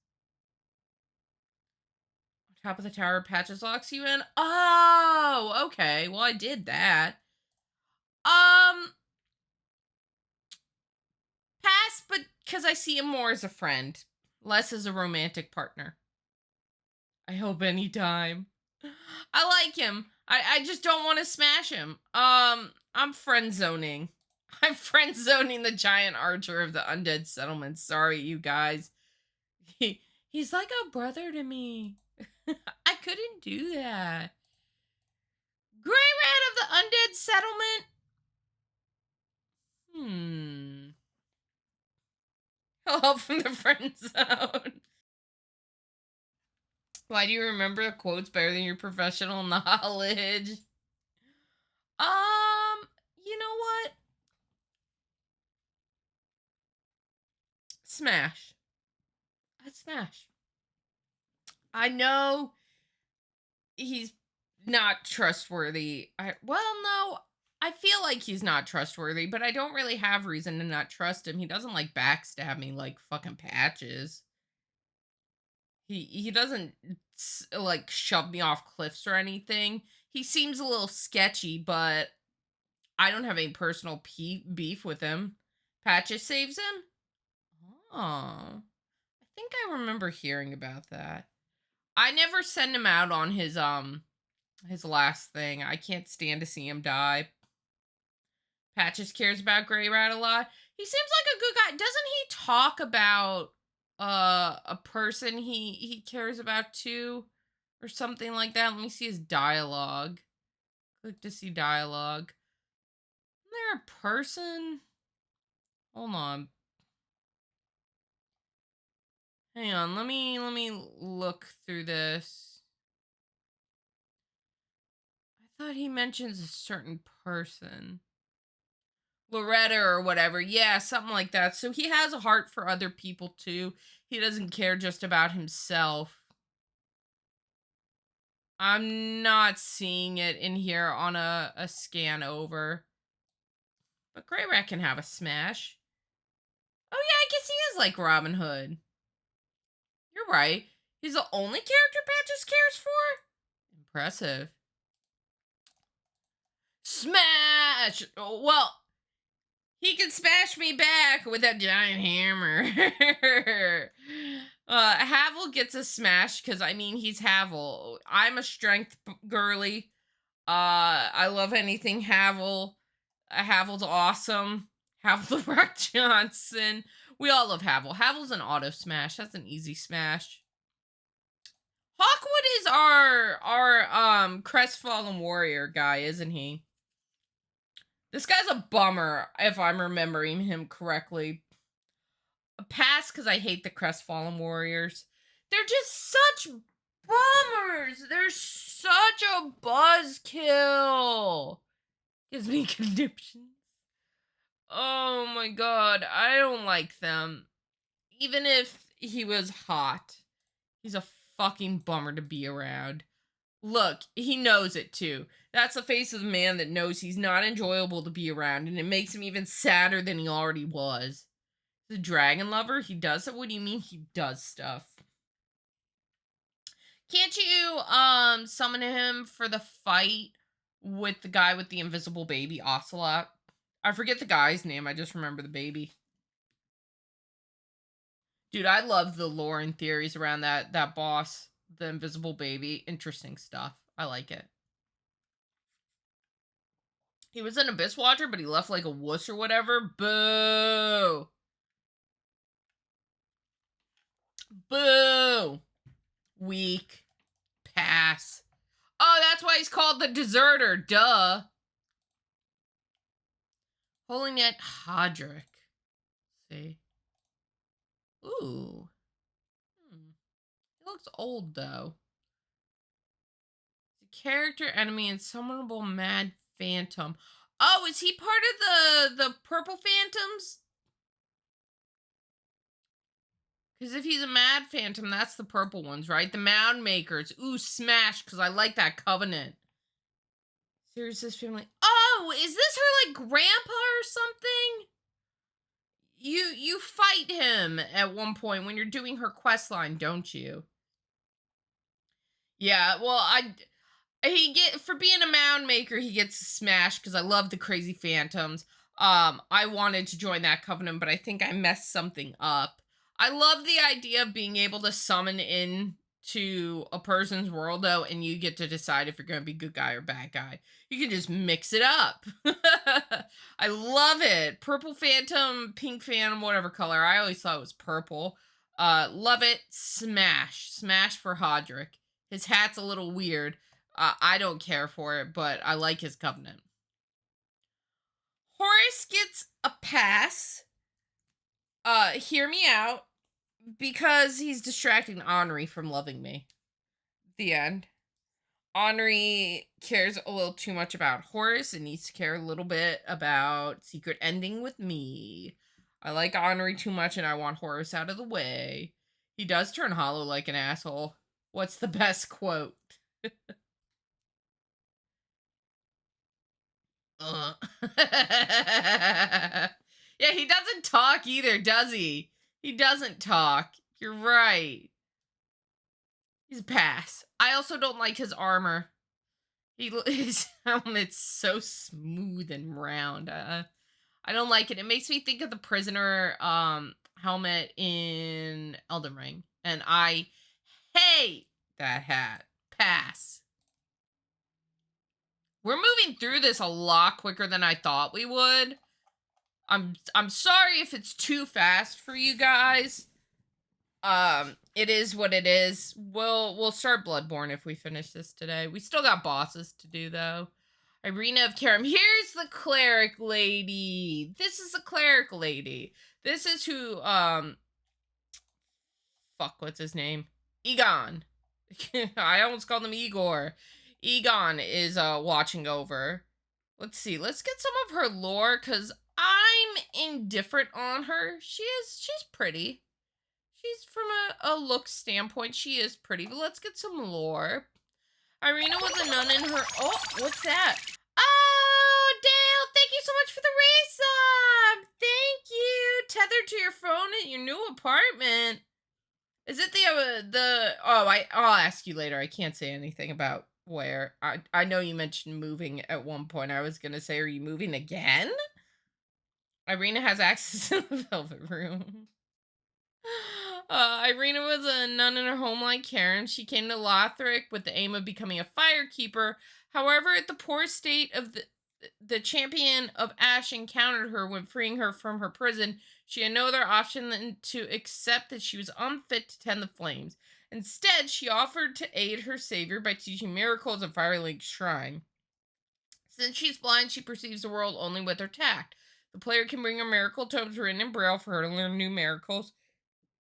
Top of the tower, Patches locks you in. Oh, okay. Well, I did that. Pass, but because I see him more as a friend, less as a romantic partner. I hope anytime. I like him. I just don't want to smash him. I'm friend zoning. I'm friend zoning the giant archer of the undead settlement. Sorry, you guys. He's like a brother to me. I couldn't do that. Grey Rat of the undead settlement. Help from the friend zone. Why do you remember the quotes better than your professional knowledge? You know what? Smash. I'd smash. I know he's not trustworthy. No, I feel like he's not trustworthy, but I don't really have reason to not trust him. He doesn't like backstab me like fucking Patches. He doesn't like shove me off cliffs or anything. He seems a little sketchy, but I don't have any personal beef with him. Patches saves him? Oh. I think I remember hearing about that. I never send him out on his last thing. I can't stand to see him die. Patches cares about Grey Rat a lot. He seems like a good guy. Doesn't he talk about a person he cares about too? Or something like that? Let me see his dialogue. Click to see dialogue. Isn't there a person? Hold on. Hang on, let me look through this. I thought he mentions a certain person. Loretta or whatever. Yeah, something like that. So he has a heart for other people too. He doesn't care just about himself. I'm not seeing it in here on a scan over. But Grey Rat can have a smash. Oh yeah, I guess he is like Robin Hood. You're right. He's the only character Patches cares for? Impressive. Smash! Well, he can smash me back with that giant hammer. Havel gets a smash because, I mean, he's Havel. I'm a strength girly. I love anything Havel. Havel's awesome. Havel the Rock Johnson. We all love Havel. Havel's an auto smash. That's an easy smash. Hawkwood is our crestfallen warrior guy, isn't he? This guy's a bummer, if I'm remembering him correctly. A pass because I hate the crestfallen warriors. They're just such bummers. They're such a buzzkill. Gives me conniptions. Oh my god, I don't like them. Even if he was hot, he's a fucking bummer to be around. Look, he knows it too. That's the face of the man that knows he's not enjoyable to be around, and it makes him even sadder than he already was. The dragon lover, he does it? What do you mean he does stuff? Can't you summon him for the fight with the guy with the invisible baby, Ocelot? I forget the guy's name, I just remember the baby. Dude, I love the lore and theories around that boss, the invisible baby. Interesting stuff. I like it. He was an Abyss Watcher, but he left like a wuss or whatever. Boo! Boo! Weak. Pass. Oh, that's why he's called the Deserter. Duh. Holy Net Hodrick. See? Ooh. He looks old, though. The character, enemy, and summonable Mad Phantom. Oh, is he part of the Purple Phantoms? Because if he's a Mad Phantom, that's the purple ones, right? The Mound Makers. Ooh, smash, because I like that Covenant. Sirius's family. Oh, is this her, like, grandpa or something? You fight him at one point when you're doing her quest line, don't you? Yeah, well, for being a Mound Maker, he gets smashed because I love the Crazy Phantoms. I wanted to join that Covenant, but I think I messed something up. I love the idea of being able to summon in to a person's world, though, and you get to decide if you're going to be good guy or bad guy. You can just mix it up. I love it. Purple Phantom, Pink Phantom, whatever color. I always thought it was purple. Love it. Smash. Smash for Hodrick. His hat's a little weird. I don't care for it, but I like his Covenant. Horus gets a pass. Hear me out. Because he's distracting Henri from loving me. The end. Henri cares a little too much about Horus and needs to care a little bit about Secret Ending with me. I like Henri too much and I want Horus out of the way. He does turn hollow like an asshole. What's the best quote? Yeah, he doesn't talk either, does he? He doesn't talk. You're right. He's a pass. I also don't like his armor. His helmet's so smooth and round. I don't like it. It makes me think of the prisoner helmet in Elden Ring. And I hate that hat. Pass. We're moving through this a lot quicker than I thought we would. I'm sorry if it's too fast for you guys. It is what it is. We'll start Bloodborne if we finish this today. We still got bosses to do though. Irina of Karam. Here's the cleric lady. This is the cleric lady. This is who fuck, what's his name? Egon. I almost called him Igor. Egon is watching over. Let's see. Let's get some of her lore because I'm indifferent on her. She's pretty. She's from a look standpoint. She is pretty. But let's get some lore. Irina was a nun in her. Oh, what's that? Oh, Dale, thank you so much for the resub. Thank you. Tethered to your phone at your new apartment. Is it I'll ask you later. I can't say anything about where. I know you mentioned moving at one point. I was gonna say, are you moving again? Irina has access to the Velvet Room. Irina was a nun in her home like Karen. She came to Lothric with the aim of becoming a firekeeper. However, at the poor state of the champion of Ash encountered her when freeing her from her prison, she had no other option than to accept that she was unfit to tend the flames. Instead, she offered to aid her savior by teaching miracles at Firelink's shrine. Since she's blind, she perceives the world only with her tact. The player can bring her miracle tomes written in Braille for her to learn new miracles,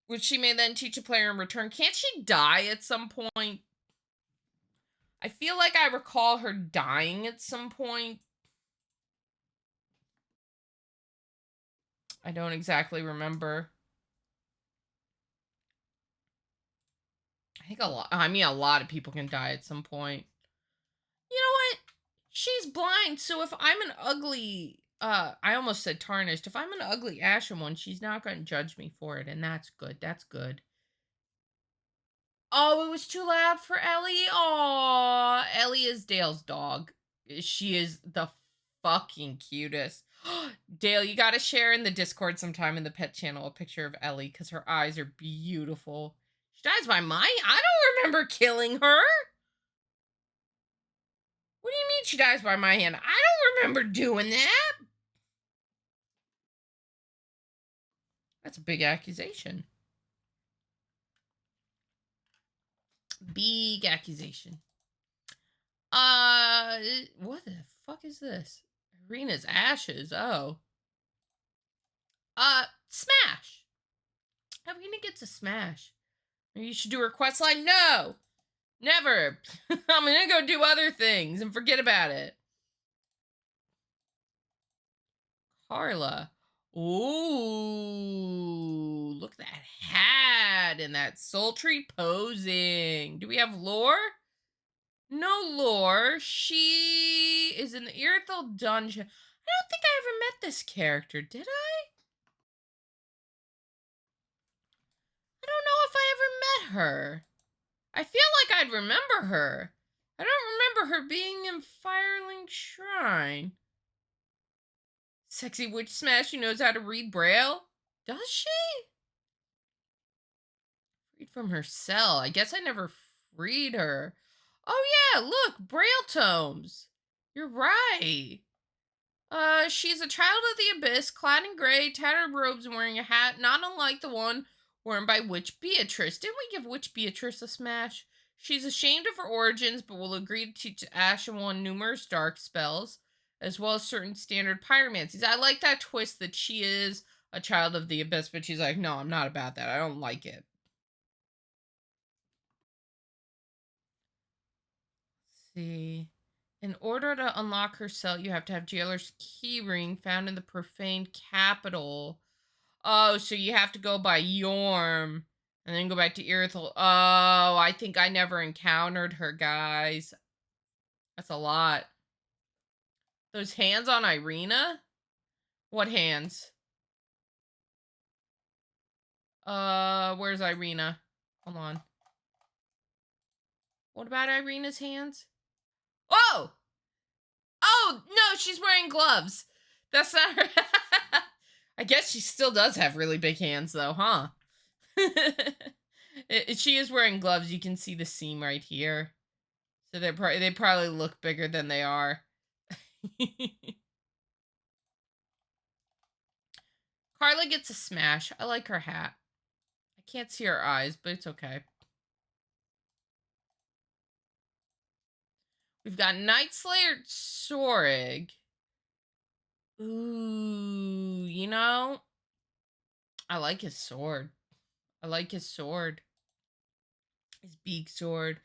which she may then teach a player in return. Can't she die at some point? I feel like I recall her dying at some point. I don't exactly remember. A lot of people can die at some point. You know what? She's blind, so if I'm an ugly, I almost said tarnished. If I'm an ugly ashen one, she's not going to judge me for it, and that's good. That's good. Oh, it was too loud for Ellie. Aw, Ellie is Dale's dog. She is the fucking cutest. Dale, you gotta share in the Discord sometime in the pet channel a picture of Ellie because her eyes are beautiful. She dies by my. I don't remember killing her. What do you mean she dies by my hand? I don't remember doing that. That's a big accusation. Big accusation. What the fuck is this? Irina's ashes. Oh. Smash. Irina gets a smash. Maybe you should do her quest line. No, never. I'm gonna go do other things and forget about it. Carla. Ooh, look at that hat and that sultry posing. Do we have lore? No lore. She is in the Irithel dungeon. I don't think I ever met this character, did I? I don't know if I ever met her. I feel like I'd remember her. I don't remember her being in Firelink Shrine. Sexy witch smash who knows how to read Braille? Does she? Read from her cell. I guess I never freed her. Oh yeah, look, Braille tomes. You're right. She's a child of the abyss, clad in gray, tattered robes, and wearing a hat not unlike the one worn by Witch Beatrice. Didn't we give Witch Beatrice a smash? She's ashamed of her origins, but will agree to teach Ash and One numerous dark spells, as well as certain standard pyromancies. I like that twist that she is a child of the abyss, but she's like, no, I'm not about that. I don't like it. Let's see. In order to unlock her cell, you have to have Jailer's keyring found in the profaned capital. Oh, so you have to go by Yorm and then go back to Irithel. Oh, I think I never encountered her, guys. That's a lot. Those hands on Irina? What hands? Where's Irina? Hold on. What about Irina's hands? Oh! Oh, no, she's wearing gloves. That's not her. I guess she still does have really big hands, though, huh? She is wearing gloves. You can see the seam right here. So they probably look bigger than they are. Carla gets a smash. I like her hat. I can't see her eyes, but it's okay. We've got Night Slayer Sorig. Ooh, you know, I like his sword. I like his sword. His big sword.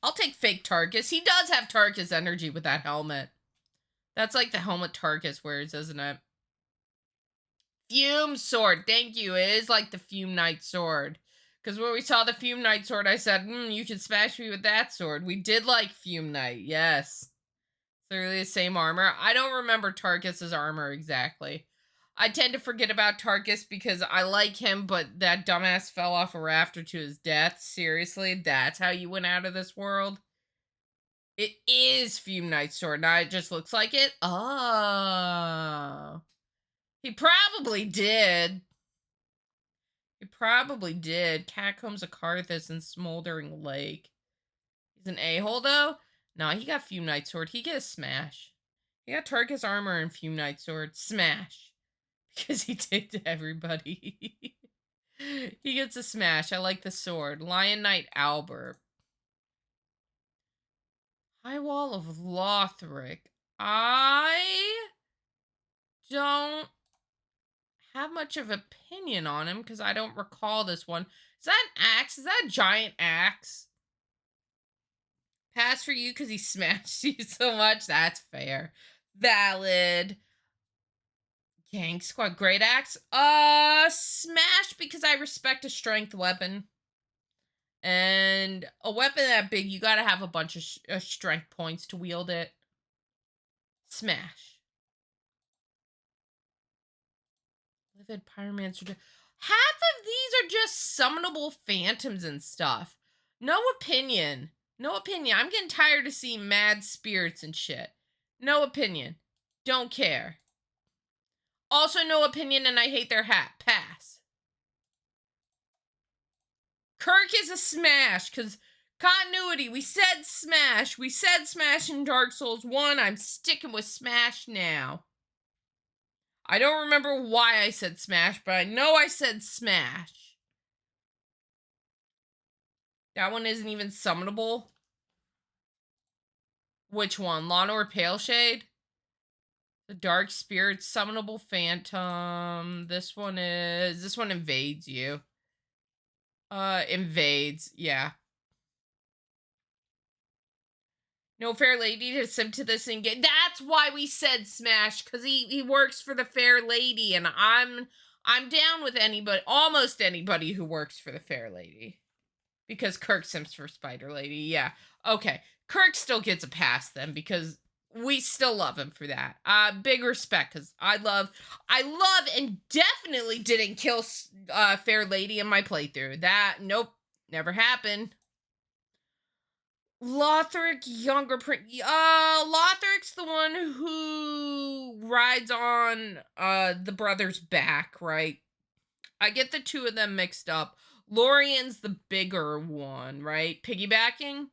I'll take fake Tarkus. He does have Tarkus energy with that helmet. That's like the helmet Tarkus wears, isn't it? Fume sword. Thank you. It is like the Fume Knight sword. Because when we saw the Fume Knight sword, I said, you can smash me with that sword. We did like Fume Knight. Yes. It's literally the same armor. I don't remember Tarkus's armor exactly. I tend to forget about Tarkus because I like him, but that dumbass fell off a rafter to his death. Seriously, that's how you went out of this world? It is Fume Knight's sword. Now it just looks like it. Oh. He probably did. He probably did. Catacombs of Carthus and Smoldering Lake. He's an a-hole, though? No, he got Fume Knight sword. He get a smash. He got Tarkus armor and Fume Knight sword. Smash. Because he did to everybody. He gets a smash. I like the sword. Lion Knight Albert. High Wall of Lothric. I don't have much of opinion on him because I don't recall this one. Is that an axe? Is that a giant axe? Pass for you because he smashed you so much. That's fair. Valid. Gang Squad. Great axe. Smash because I respect a strength weapon. And a weapon that big, you gotta have a bunch of strength points to wield it. Smash. Livid Pyromancer. Half of these are just summonable phantoms and stuff. No opinion. No opinion. I'm getting tired of seeing mad spirits and shit. No opinion. Don't care. Also, no opinion, and I hate their hat. Pass. Kirk is a smash, because continuity. We said smash. We said smash in Dark Souls 1. I'm sticking with smash now. I don't remember why I said smash, but I know I said smash. That one isn't even summonable. Which one? Lana or Pale Shade? The Dark Spirit summonable phantom. This one invades you. Invades, yeah. No fair lady to sim to this and get. That's why we said smash, because he works for the fair lady, and I'm down with anybody, almost anybody who works for the fair lady. Because Kirk sims for Spider Lady, yeah. Okay. Kirk still gets a pass then, because we still love him for that. Big respect, because I love and definitely didn't kill Fair Lady in my playthrough. That, nope, never happened. Lothric younger Lothric's the one who rides on the brother's back, right? I get the two of them mixed up. Lorian's the bigger one, right? Piggybacking?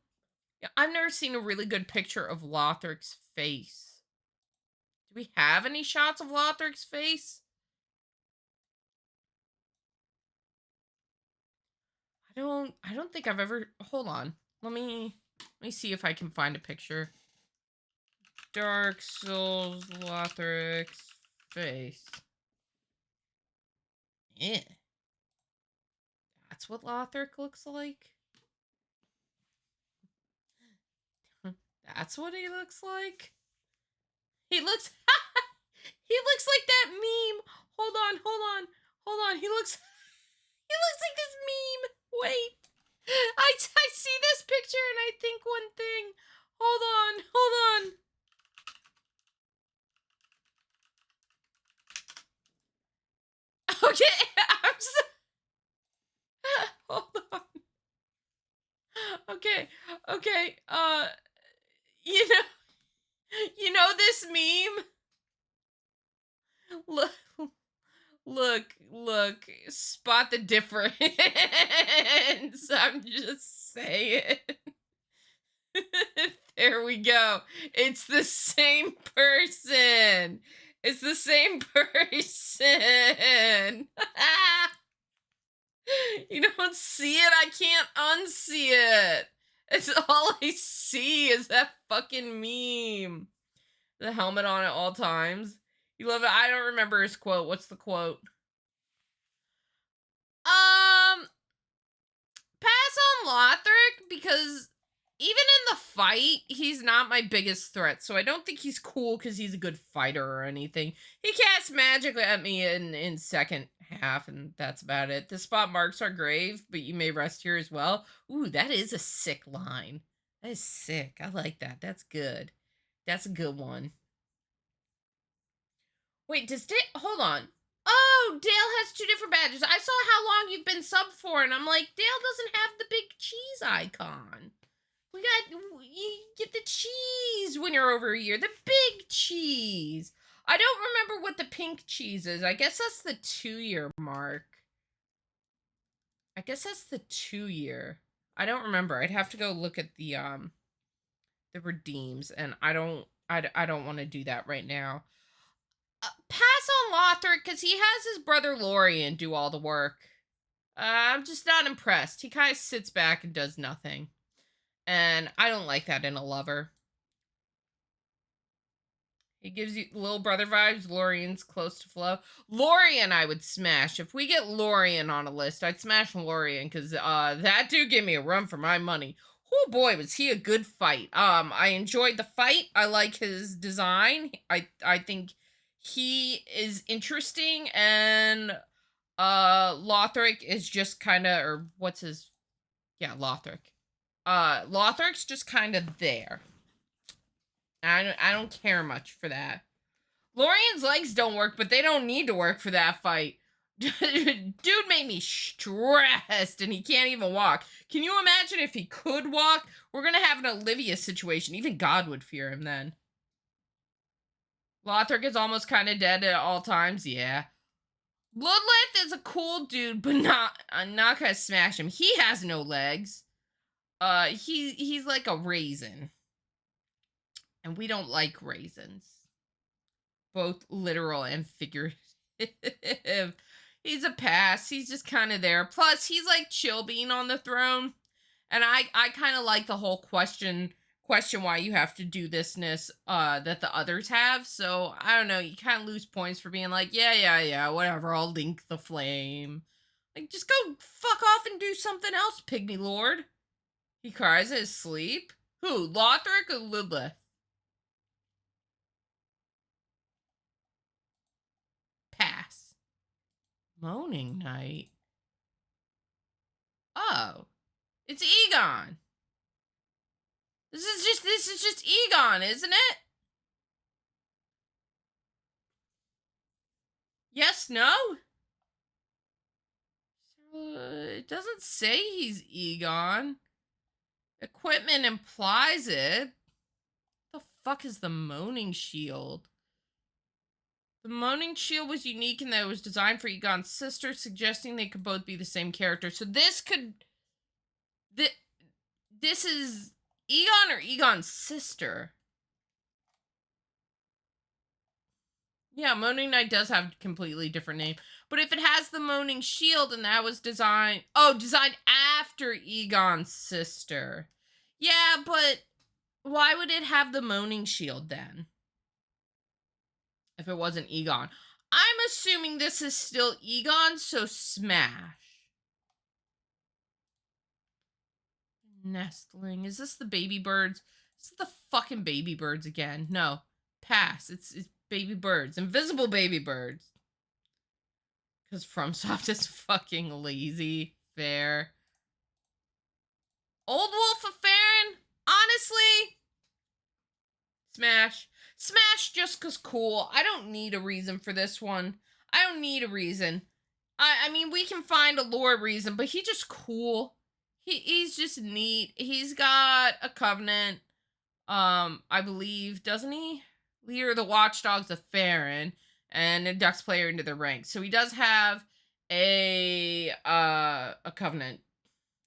Yeah, I've never seen a really good picture of Lothric's face. Do we have any shots of Lothric's face? I don't think I've ever. Hold on. Let me see if I can find a picture. Dark Souls Lothric's face. Yeah. That's what Lothric looks like? That's what he looks like? He looks like that meme. Hold on. He looks like this meme. Wait. I see this picture and I think one thing. Hold on. Okay, hold on. Okay. You know this meme? Look, spot the difference. I'm just saying. There we go. It's the same person. You don't see it? I can't unsee it. It's all I see is that fucking meme. The helmet on at all times. You love it? I don't remember his quote. What's the quote? Pass on Lothric because even in the fight, he's not my biggest threat. So I don't think he's cool because he's a good fighter or anything. He casts magic at me in second half, and that's about it. The spot marks our grave, but you may rest here as well. Ooh, that is a sick line. That is sick. I like that. That's good. That's a good one. Wait, does Dale... Hold on. Oh, Dale has two different badges. I saw how long you've been sub for, and I'm like, Dale doesn't have the big cheese icon. You get the cheese when you're over a year. The big cheese. I don't remember what the pink cheese is. I guess that's the 2-year mark. I guess that's the 2-year. I don't remember. I'd have to go look at the redeems, and I don't want to do that right now. Pass on Lothric because he has his brother Lorien do all the work. I'm just not impressed. He kind of sits back and does nothing. And I don't like that in a lover. He gives you little brother vibes. Lorien's close to Flo. Lorien I would smash. If we get Lorien on a list, I'd smash Lorien because that dude gave me a run for my money. Oh boy, was he a good fight. I enjoyed the fight. I like his design. I think he is interesting, and Lothric is just kind of, or what's his, yeah, Lothric. Lothric's just kind of there. I don't care much for that. Lorien's legs don't work, but they don't need to work for that fight. Dude made me stressed, and he can't even walk. Can you imagine if he could walk? We're gonna have an Olivia situation. Even God would fear him then. Lothric is almost kind of dead at all times. Yeah. Bloodleth is a cool dude, but I'm not gonna smash him. He has no legs. He's like a raisin. And we don't like raisins. Both literal and figurative. He's a pass. He's just kind of there. Plus, he's like chill being on the throne. And I kind of like the whole question why you have to do thisness that the others have. So, I don't know. You kind of lose points for being like, yeah, whatever. I'll link the flame. Like, just go fuck off and do something else, pygmy lord. He cries in his sleep. Who, Lothric or Lilith? Pass. Moaning Night. Oh, it's Egon. This is just Egon, isn't it? Yes, no? It doesn't say he's Egon. Equipment implies it. What the fuck is the Moaning Shield? The Moaning Shield was unique in that it was designed for Egon's sister, suggesting they could both be the same character. So this could... This is Egon or Egon's sister? Yeah, Moaning Knight does have a completely different name. But if it has the Moaning Shield and that was designed... Oh, designed after Egon's sister. Yeah, but why would it have the Moaning Shield then? If it wasn't Egon. I'm assuming this is still Egon, so smash. Nestling. Is this the baby birds? This is the fucking baby birds again. No. Pass. It's baby birds. Invisible baby birds. Because FromSoft is fucking lazy. Fair. Old Wolf of Farron? Honestly? Smash. Smash just cause cool. I don't need a reason for this one. I don't need a reason. I mean, we can find a lore reason, but he's just cool. He's just neat. He's got a covenant. I believe, doesn't he? Leader of the Watchdogs of Farron, and inducts player into the ranks. So he does have a covenant.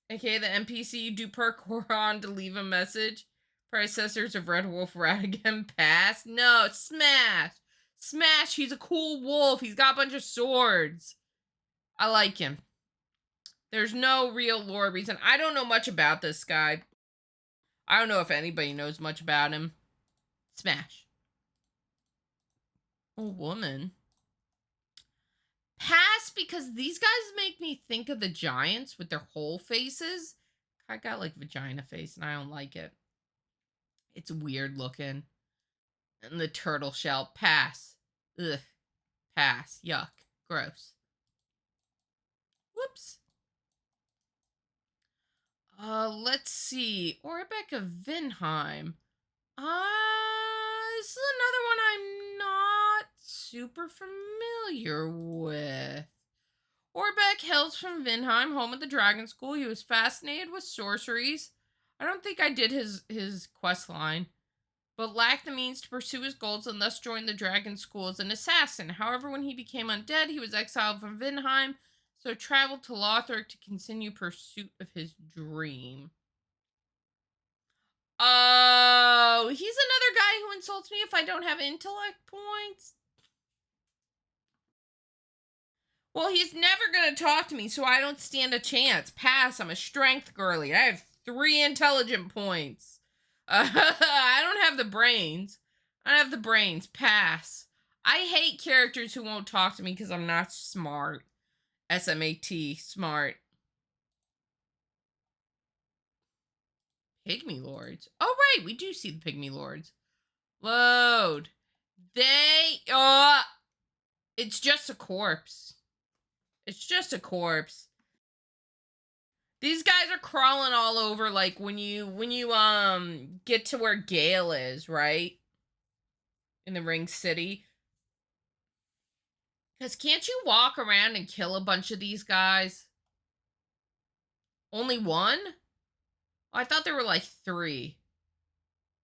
AKA the NPC you do parkour on to leave a message. Predecessors of Red Wolf Radigan pass. No, smash. Smash. He's a cool wolf. He's got a bunch of swords. I like him. There's no real lore reason. I don't know much about this guy. I don't know if anybody knows much about him. Smash. A woman. Pass because these guys make me think of the giants with their whole faces. I got like vagina face and I don't like it. It's weird looking. And the turtle shell. Pass. Ugh. Pass. Yuck. Gross. Whoops. Let's see. Orbeck Vinheim. This is another one I'm not super familiar with. Orbeck hails from Vinheim, home of the Dragon School. He was fascinated with sorceries. I don't think I did his quest line, but lacked the means to pursue his goals and thus joined the Dragon School as an assassin. However, when he became undead, he was exiled from Vinheim, so traveled to Lothric to continue pursuit of his dream. Oh, he's another guy who insults me if I don't have intellect points. Well, he's never going to talk to me, so I don't stand a chance. Pass. I'm a strength girly. I have 3 intelligent points. I don't have the brains. I don't have the brains. Pass. I hate characters who won't talk to me because I'm not smart. SMAT. Smart. Pygmy Lords. Oh, right. We do see the Pygmy Lords. Load. It's just a corpse. It's just a corpse. These guys are crawling all over, like when you get to where Gale is, right? In the Ring City. Because can't you walk around and kill a bunch of these guys? Only one? Oh, I thought there were like 3.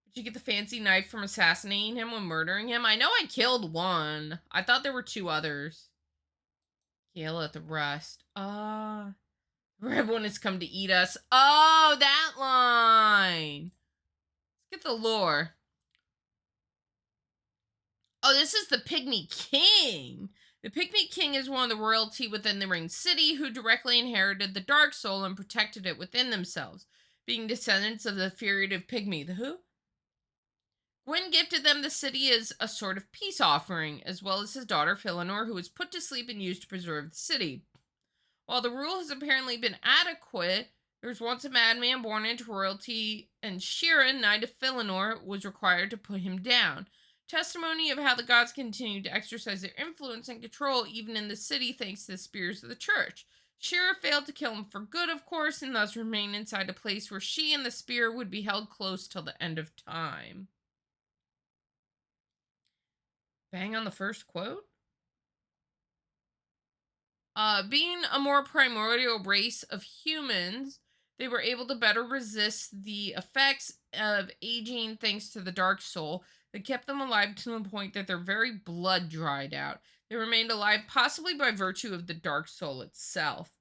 Did you get the fancy knife from assassinating him when murdering him? I know I killed one. I thought there were 2 others. Gale at the rest. Everyone has come to eat us. Oh, that line. Let's get the lore. Oh, this is the Pygmy King. The Pygmy King is one of the royalty within the Ring City who directly inherited the Dark Soul and protected it within themselves, being descendants of the furtive Pygmy. The who? Gwyn gifted them the city as a sort of peace offering, as well as his daughter Felinor, who was put to sleep and used to preserve the city. While the rule has apparently been adequate, there was once a madman born into royalty, and Shirin, Knight of Felinor, was required to put him down. Testimony of how the gods continued to exercise their influence and control even in the city thanks to the spears of the church. Shira failed to kill him for good, of course, and thus remained inside a place where she and the spear would be held close till the end of time. Bang on the first quote? Being a more primordial race of humans, they were able to better resist the effects of aging thanks to the Dark Soul that kept them alive to the point that their very blood dried out. They remained alive possibly by virtue of the Dark Soul itself.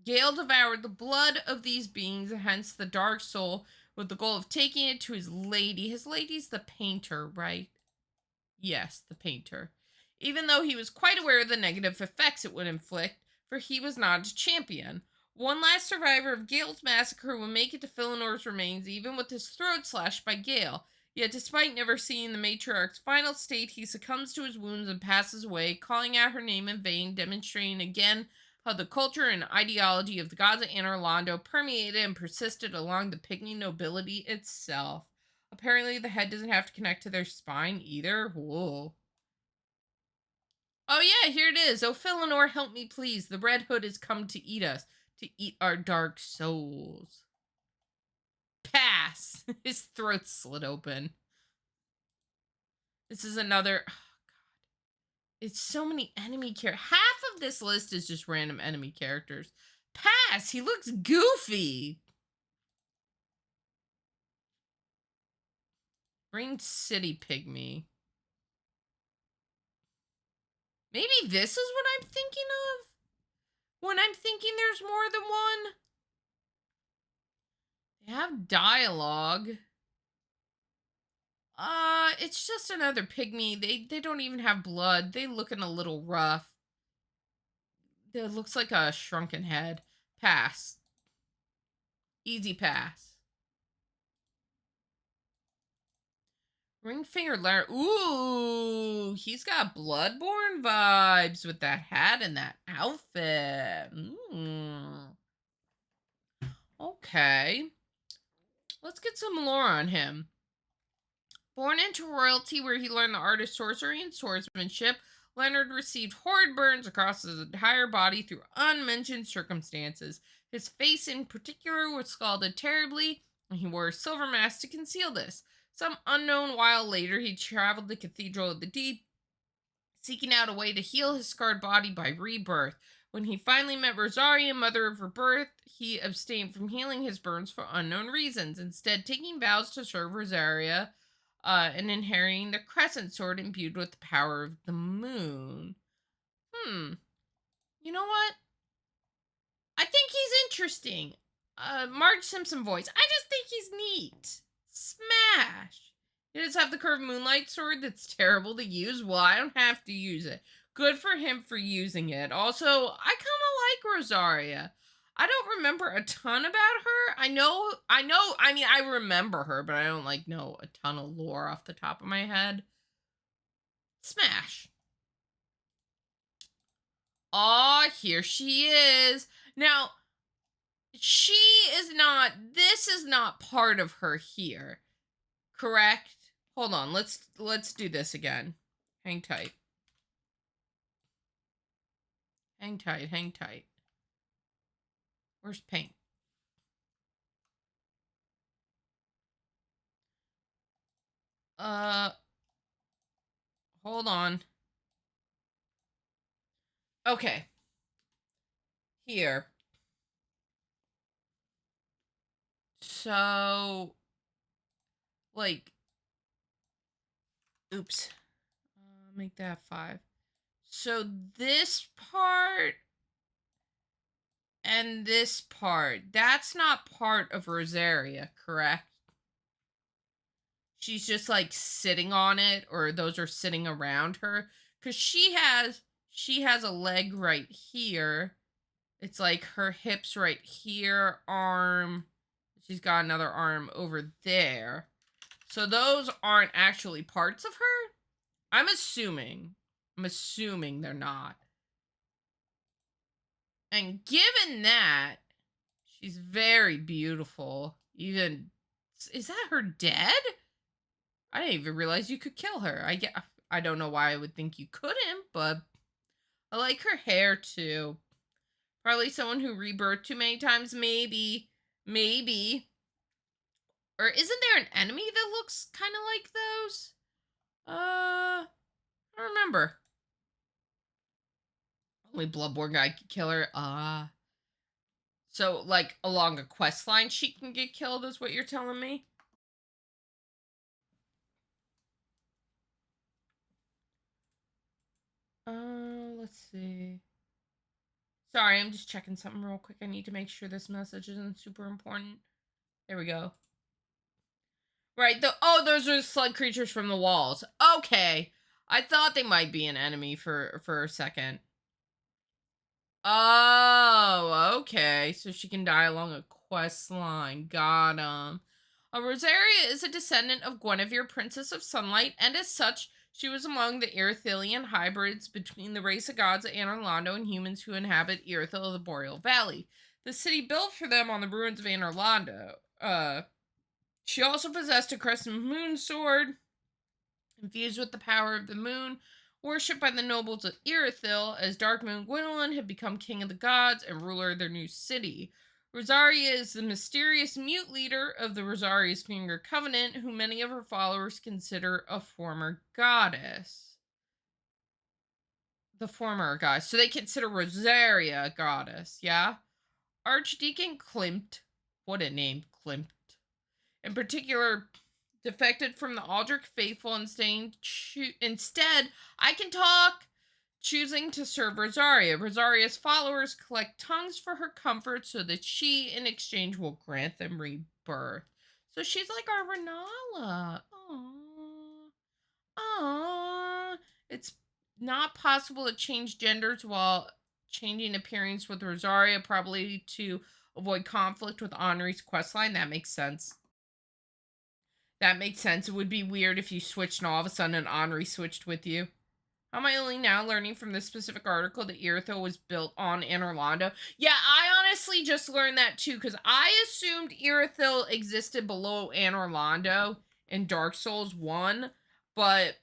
Gale devoured the blood of these beings, hence the Dark Soul, with the goal of taking it to his lady. His lady's the painter, right? Yes, the painter. Even though he was quite aware of the negative effects it would inflict, for he was not a champion. One last survivor of Gale's massacre will make it to Felinor's remains, even with his throat slashed by Gale. Yet despite never seeing the matriarch's final state, he succumbs to his wounds and passes away, calling out her name in vain, demonstrating again how the culture and ideology of the gods of Anor Londo permeated and persisted along the Pygmy nobility itself. Apparently the head doesn't have to connect to their spine either. Whoa. Oh yeah, here it is. Oh, Felinor, help me please. The Red Hood has come to eat us, to eat our dark souls. Pass. His throat slit open. This is another... Oh, God. It's so many enemy characters. Half of this list is just random enemy characters. Pass. He looks goofy. Ring City Pygmy. Maybe this is what I'm thinking of? When I'm thinking there's more than one? They have dialogue. It's just another pygmy. They don't even have blood. They looking a little rough. It looks like a shrunken head. Pass. Easy pass. Ringfinger Lair. Ooh, he's got Bloodborne vibes with that hat and that outfit. Okay. Let's get some lore on him. Born into royalty where he learned the art of sorcery and swordsmanship, Leonard received horrid burns across his entire body through unmentioned circumstances. His face in particular was scalded terribly, and he wore a silver mask to conceal this. Some unknown while later, he traveled to Cathedral of the Deep seeking out a way to heal his scarred body by rebirth. When he finally met Rosaria, mother of rebirth, he abstained from healing his burns for unknown reasons, instead taking vows to serve Rosaria and inheriting the crescent sword imbued with the power of the moon. You know what? I think he's interesting. Marge Simpson voice. I just think he's neat. Smash. He does have the curved moonlight sword that's terrible to use. Well, I don't have to use it. Good for him for using it. Also, I kind of like Rosaria. I don't remember a ton about her. I mean, I remember her, but I don't know a ton of lore off the top of my head. Smash. Oh, here she is. Now, this is not part of her here. Correct? Hold on, let's do this again. Hang tight. Hang tight, hang tight. Where's paint? Hold on. Okay. Here. So, oops. Make that 5. So this part and this part, that's not part of Rosaria, correct? She's just sitting on it, or those are sitting around her, because she has a leg right here. It's her hips right here, arm. She's got another arm over there. So those aren't actually parts of her. I'm assuming they're not. And given that, she's very beautiful. Even, is that her dead? I didn't even realize you could kill her. I don't know why I would think you couldn't, but I like her hair too. Probably someone who rebirthed too many times, maybe. Or isn't there an enemy that looks kind of like those? I don't remember. Only Bloodborne guy could kill her. So along a quest line she can get killed is what you're telling me? Let's see. Sorry, I'm just checking something real quick. I need to make sure this message isn't super important. There we go. Right, those are slug creatures from the walls. Okay. I thought they might be an enemy for a second. Oh, okay. So she can die along a quest line. Got him. Rosaria is a descendant of Guinevere, Princess of Sunlight, and as such, she was among the Irithilian hybrids between the race of gods of Anor Londo and humans who inhabit Irithil of the Boreal Valley. The city built for them on the ruins of Anor Londo. She also possessed a crescent moon sword, infused with the power of the moon, worshipped by the nobles of Irithil, as Dark Moon Gwyndolin had become king of the gods and ruler of their new city. Rosaria is the mysterious mute leader of the Rosaria's Finger Covenant, who many of her followers consider a former goddess. The former goddess. So they consider Rosaria a goddess, yeah? Archdeacon Klimt, what a name, Klimt, in particular, defected from the Aldrich faithful and saying, instead, I can talk, choosing to serve Rosaria. Rosaria's followers collect tongues for her comfort so that she, in exchange, will grant them rebirth. So she's like our Renala. Aww. It's not possible to change genders while changing appearance with Rosaria, probably to avoid conflict with Henri's questline. That makes sense. It would be weird if you switched and all of a sudden an Henri switched with you. How am I only now learning from this specific article that Irithil was built on Anor Londo? Yeah, I honestly just learned that too, because I assumed Irithil existed below Anor Londo in Dark Souls 1, but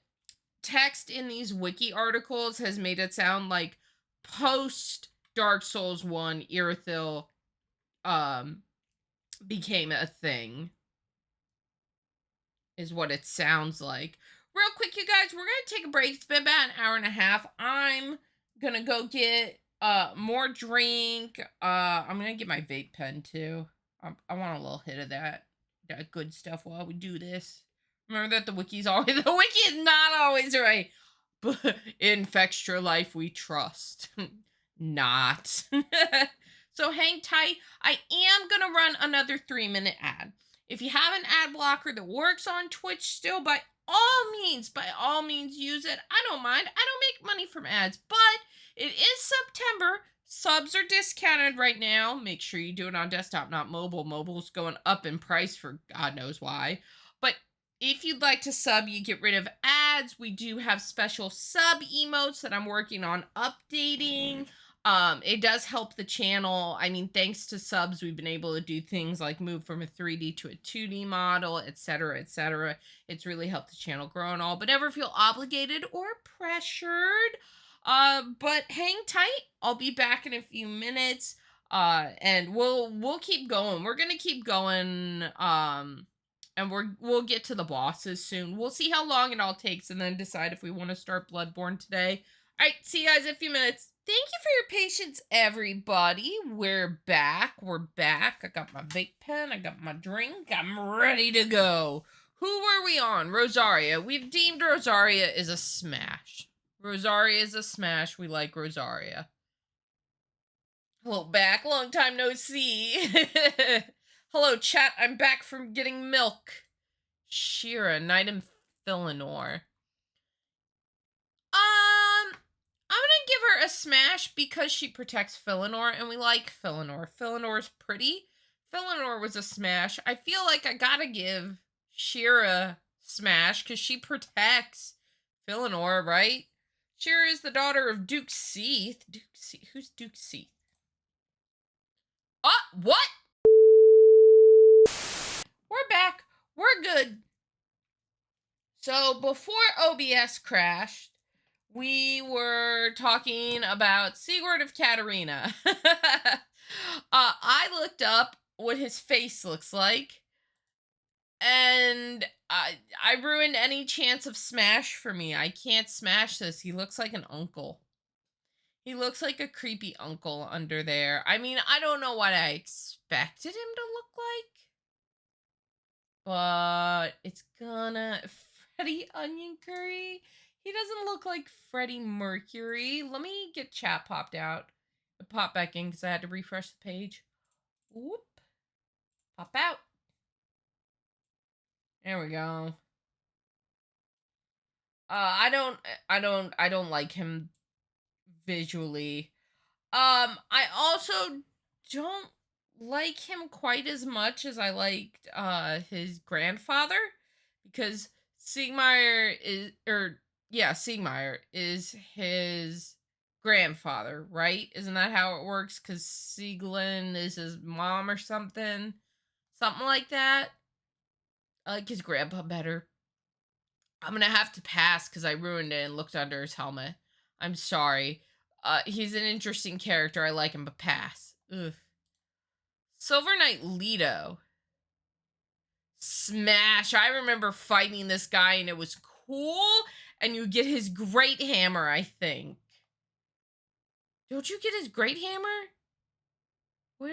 text in these wiki articles has made it sound like post Dark Souls 1, Irithil became a thing. Is what it sounds like. real quick, you guys, we're gonna take a break. It's been about an hour and a half. I'm gonna go get more drink. I'm gonna get my vape pen too. I want a little hit of that good stuff while we do this. Remember that the wiki's always the wiki is not always right, but in Fextra Life we trust. Not. So hang tight. I am gonna run another 3-minute ad. If you have an ad blocker that works on Twitch still, by all means use it. I don't mind. I don't make money from ads, but it is September. Subs are discounted right now. Make sure you do it on desktop, not mobile. Mobile's going up in price for God knows why. But if you'd like to sub, you get rid of ads. We do have special sub emotes that I'm working on updating. It does help the channel. I mean, thanks to subs, we've been able to do things like move from a 3D to a 2D model, etc., etc. It's really helped the channel grow and all, but never feel obligated or pressured. But hang tight. I'll be back in a few minutes. And we'll keep going. We're gonna keep going. And we'll get to the bosses soon. We'll see how long it all takes, and then decide if we want to start Bloodborne today. All right, see you guys in a few minutes. Thank you for your patience, everybody. We're back. I got my vape pen. I got my drink. I'm ready to go. Who were we on? Rosaria. We've deemed Rosaria is a smash. Rosaria is a smash. We like Rosaria. Hello, back. Long time no see. Hello, chat. I'm back from getting milk. Shira, Knight and Philinor. I'm gonna give her a smash because she protects Philinor, and we like Philinor. Philinor's pretty. Philinor was a smash. I feel like I gotta give Shira smash because she protects Philinor, right? Shira is the daughter of Duke Seath. Who's Duke Seath? What? We're back. We're good. So before OBS crashed, we were talking about Sigurd of Katarina. I looked up what his face looks like, and I ruined any chance of smash for me. I can't smash this. He looks like an uncle. He looks like a creepy uncle under there. I mean, I don't know what I expected him to look like, but it's gonna... Freddie Onion Curry? He doesn't look like Freddie Mercury. Let me get chat popped out. Pop back in because I had to refresh the page. Whoop. Pop out. There we go. I don't like him visually. I also don't like him quite as much as I liked his grandfather, because Siegmeyer is his grandfather, right? Isn't that how it works? Because Sieglin is his mom or something like that. I like his grandpa better. I'm gonna have to pass because I ruined it and looked under his helmet. I'm sorry. He's an interesting character. I like him, but pass. Ugh. Silver Knight Leto. Smash. I remember fighting this guy and it was cool. And you get his great hammer, I think. Don't you get his great hammer? What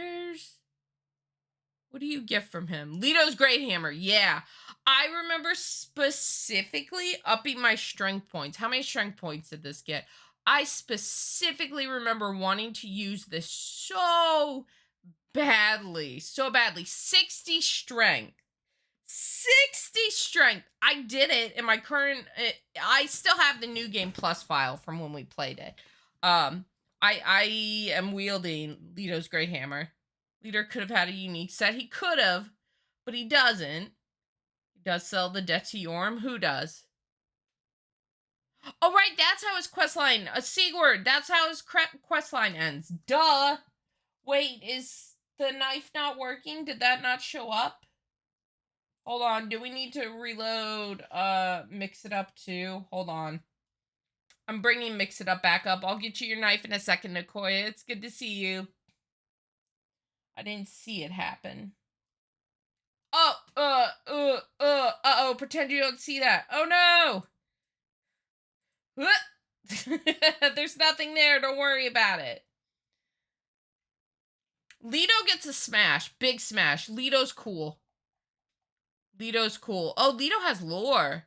do you get from him? Leto's great hammer. Yeah. I remember specifically upping my strength points. How many strength points did this get? I specifically remember wanting to use this so badly. 60 strength. 60 strength. I did it in my current... I still have the New Game Plus file from when we played it. I am wielding Leto's great hammer. Leader could have had a unique set. He could have, but he doesn't. He does sell the debt to Yorm. Who does? Oh, right, that's how his questline... Sigurd, that's how his questline ends. Duh! Wait, is the knife not working? Did that not show up? Hold on, do we need to reload, Mix It Up too? Hold on. I'm bringing Mix It Up back up. I'll get you your knife in a second, Nicoya. It's good to see you. I didn't see it happen. Oh, uh-oh, pretend you don't see that. Oh, no! There's nothing there. Don't worry about it. Leto gets a smash. Big smash. Leto's cool. Leto's cool. Oh, Leto has lore.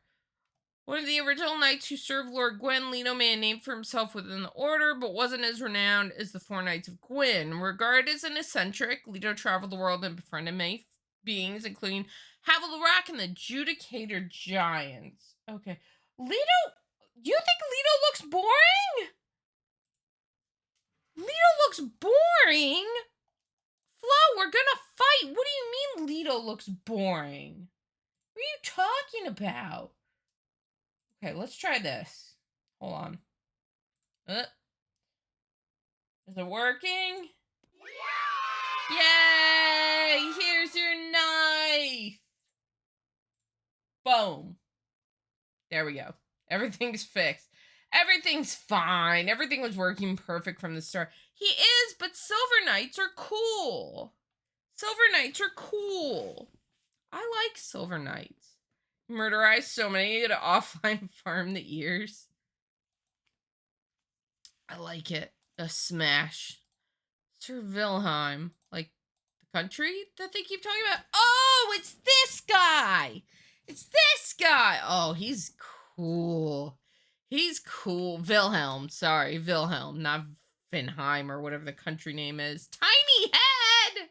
One of the original knights who served Lord Gwyn, Leto made a name for himself within the order, but wasn't as renowned as the four knights of Gwyn. Regarded as an eccentric, Leto traveled the world and befriended many beings, including Havel the Rock and the Judicator Giants. Okay. Leto, you think Leto looks boring? Leto looks boring? Flo, we're gonna fight. What do you mean Leto looks boring? What are you talking about? Okay, let's try this. Hold on. Is it working? Yay! Here's your knife! Boom. There we go. Everything's fixed. Everything's fine. Everything was working perfect from the start. He is, but Silver Knights are cool. Silver Knights are cool. I like Silver Knights. Murderize so many to offline farm the ears. I like it. A smash. Sir Wilhelm. Like the country that they keep talking about. Oh, it's this guy. It's this guy. Oh, he's cool. He's cool. Wilhelm. Sorry, Wilhelm. Not Vinheim or whatever the country name is. Tiny head.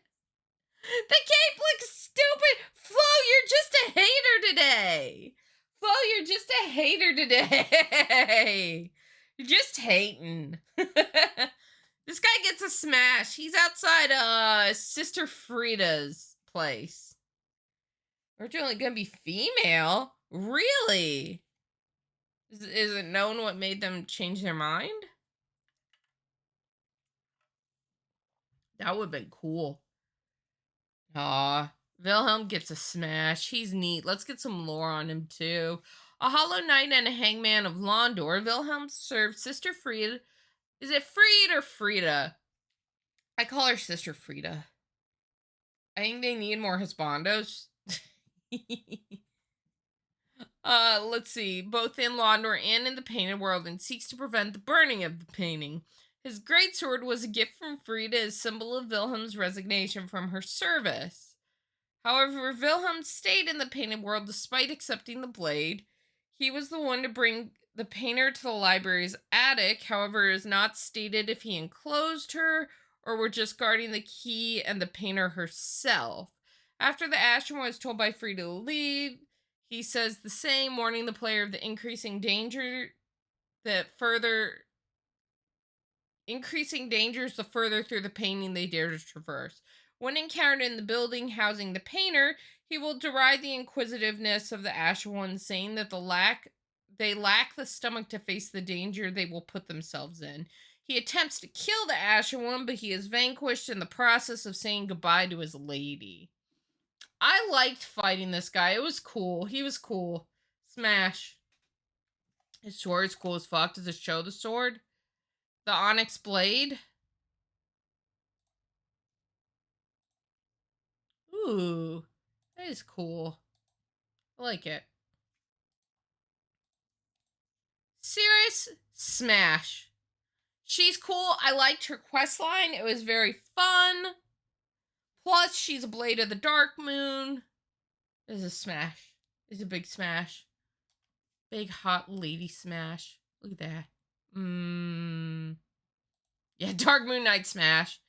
The cape looks stupid. Flo, you're just a hater today. Flo, you're just a hater today. You're just hating. This guy gets a smash. He's outside Sister Frida's place. Originally gonna be female? Really? Is it known what made them change their mind? That would have been cool. Aw, Wilhelm gets a smash. He's neat. Let's get some lore on him, too. A Hollow Knight and a Hangman of Londor, Wilhelm served Sister Frieda. Is it Fried or Frida? I call her Sister Frida. I think they need more husbandos. Let's see. Both in Londor and in the Painted World, and seeks to prevent the burning of the painting. His greatsword was a gift from Frida as symbol of Wilhelm's resignation from her service. However, Wilhelm stayed in the Painted World despite accepting the blade. He was the one to bring the painter to the library's attic. However, it is not stated if he enclosed her or were just guarding the key and the painter herself. After the Ashen was told by Frida to leave, he says the same, warning the player of the increasing dangers the further through the painting they dare to traverse. When encountered in the building housing the painter, he will deride the inquisitiveness of the Ashen Ones, saying that they lack the stomach to face the danger they will put themselves in. He attempts to kill the Ashen One, but he is vanquished in the process of saying goodbye to his lady. I liked fighting this guy. It was cool. He was cool. Smash. His sword's cool as fuck. Does it show the sword? The onyx blade? Ooh. That is cool. I like it. Cirrus, smash. She's cool. I liked her questline. It was very fun. Plus, she's a blade of the Dark Moon. This is a smash. It's a big smash. Big hot lady smash. Look at that. Yeah, Dark Moon Knight smash.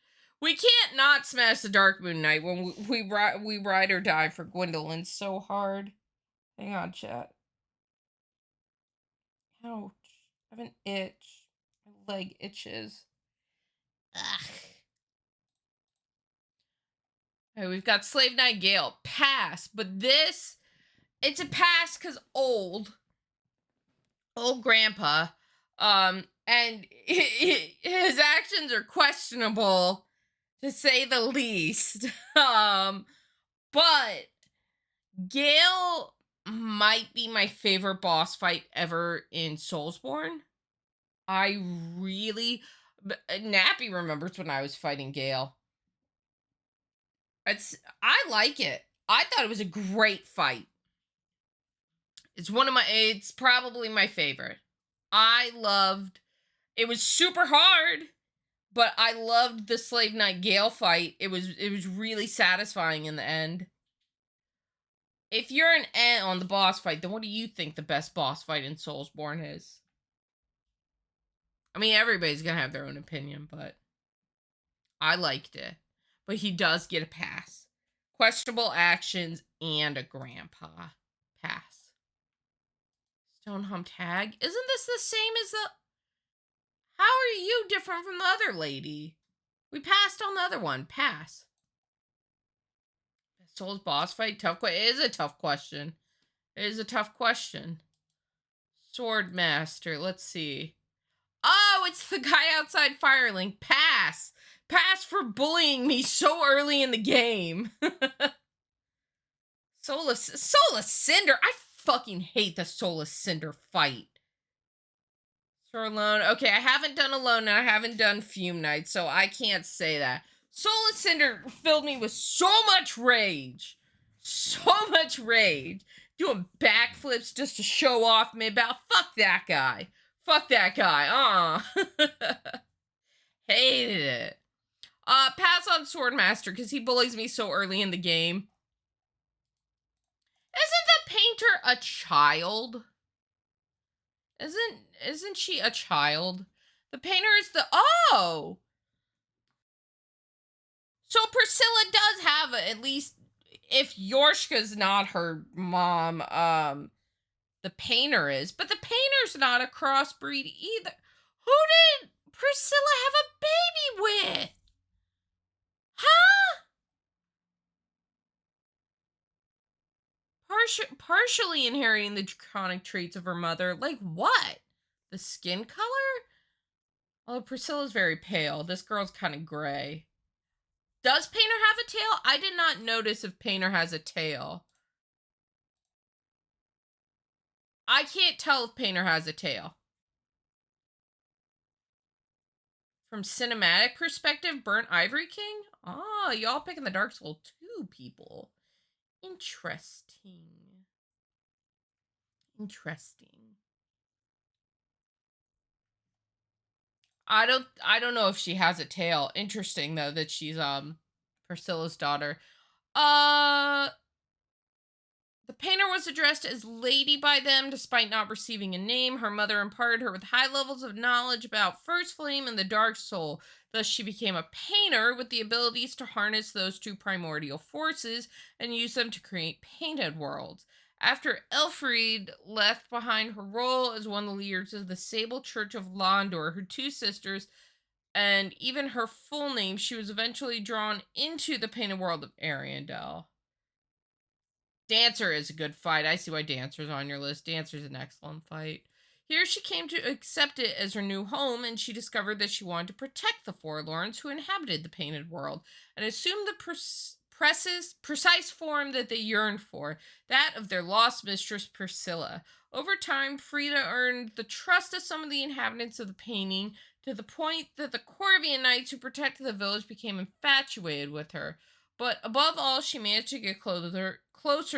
We can't not smash the Dark Moon Knight when we ride or die for Gwyndolin so hard. Hang on, chat. Ouch. I have an itch. My leg itches. Ugh. Alright, we've got Slave Knight Gale. Pass. But this, it's a pass because old grandpa. And his actions are questionable, to say the least. But Gale might be my favorite boss fight ever in Soulsborne. Nappy remembers when I was fighting Gale. I like it. I thought it was a great fight. It's probably my favorite. I loved it. Was super hard, but I loved the Slave Knight Gale fight. It was really satisfying in the end. If you're an on the boss fight, then what do you think the best boss fight in Soulsborne is? I mean, everybody's gonna have their own opinion, but I liked it. But he does get a pass. Questionable actions and a grandpa pass. Stone Hump Tag. Isn't this the same as the... How are you different from the other lady? We passed on the other one. Pass. Souls boss fight? Tough question. It is a tough question. It is a tough question. Swordmaster. Let's see. Oh, it's the guy outside Firelink. Pass. Pass for bullying me so early in the game. Soulless Cinder. I fucking hate the Soulless Cinder fight. Sir Alone. Okay, I haven't done Alone and I haven't done Fume Night, so I can't say that. Soulless Cinder filled me with so much rage. So much rage. Doing backflips just to show off me about. Fuck that guy. Fuck that guy. Hated it. Pass on Swordmaster because he bullies me so early in the game. Isn't the painter a child? Isn't she a child? The painter is the... Oh! So Priscilla does have at least... If Yorshka's not her mom, the painter is. But the painter's not a crossbreed either. Who did Priscilla have a baby with? Huh? Partially inheriting the draconic traits of her mother. Like what? The skin color? Oh, Priscilla's very pale. This girl's kind of gray. Does Painter have a tail? I did not notice if Painter has a tail. I can't tell if Painter has a tail. From cinematic perspective, Burnt Ivory King? Oh, y'all picking the Dark Soul 2 people. Interesting. I don't know if she has a tail. Interesting though that she's Priscilla's daughter. The painter was addressed as Lady by them despite not receiving a name. Her mother imparted her with high levels of knowledge about First Flame and the Dark Soul. Thus, she became a painter with the abilities to harness those two primordial forces and use them to create painted worlds. After Elfried left behind her role as one of the leaders of the Sable Church of Londor, her two sisters, and even her full name, she was eventually drawn into the painted world of Ariandel. Dancer is a good fight. I see why Dancer's on your list. Dancer's an excellent fight. Here she came to accept it as her new home, and she discovered that she wanted to protect the Forlorns who inhabited the painted world and assumed the precise form that they yearned for, that of their lost mistress Priscilla. Over time, Frida earned the trust of some of the inhabitants of the painting to the point that the Corvian knights who protected the village became infatuated with her. But above all, she managed to get closer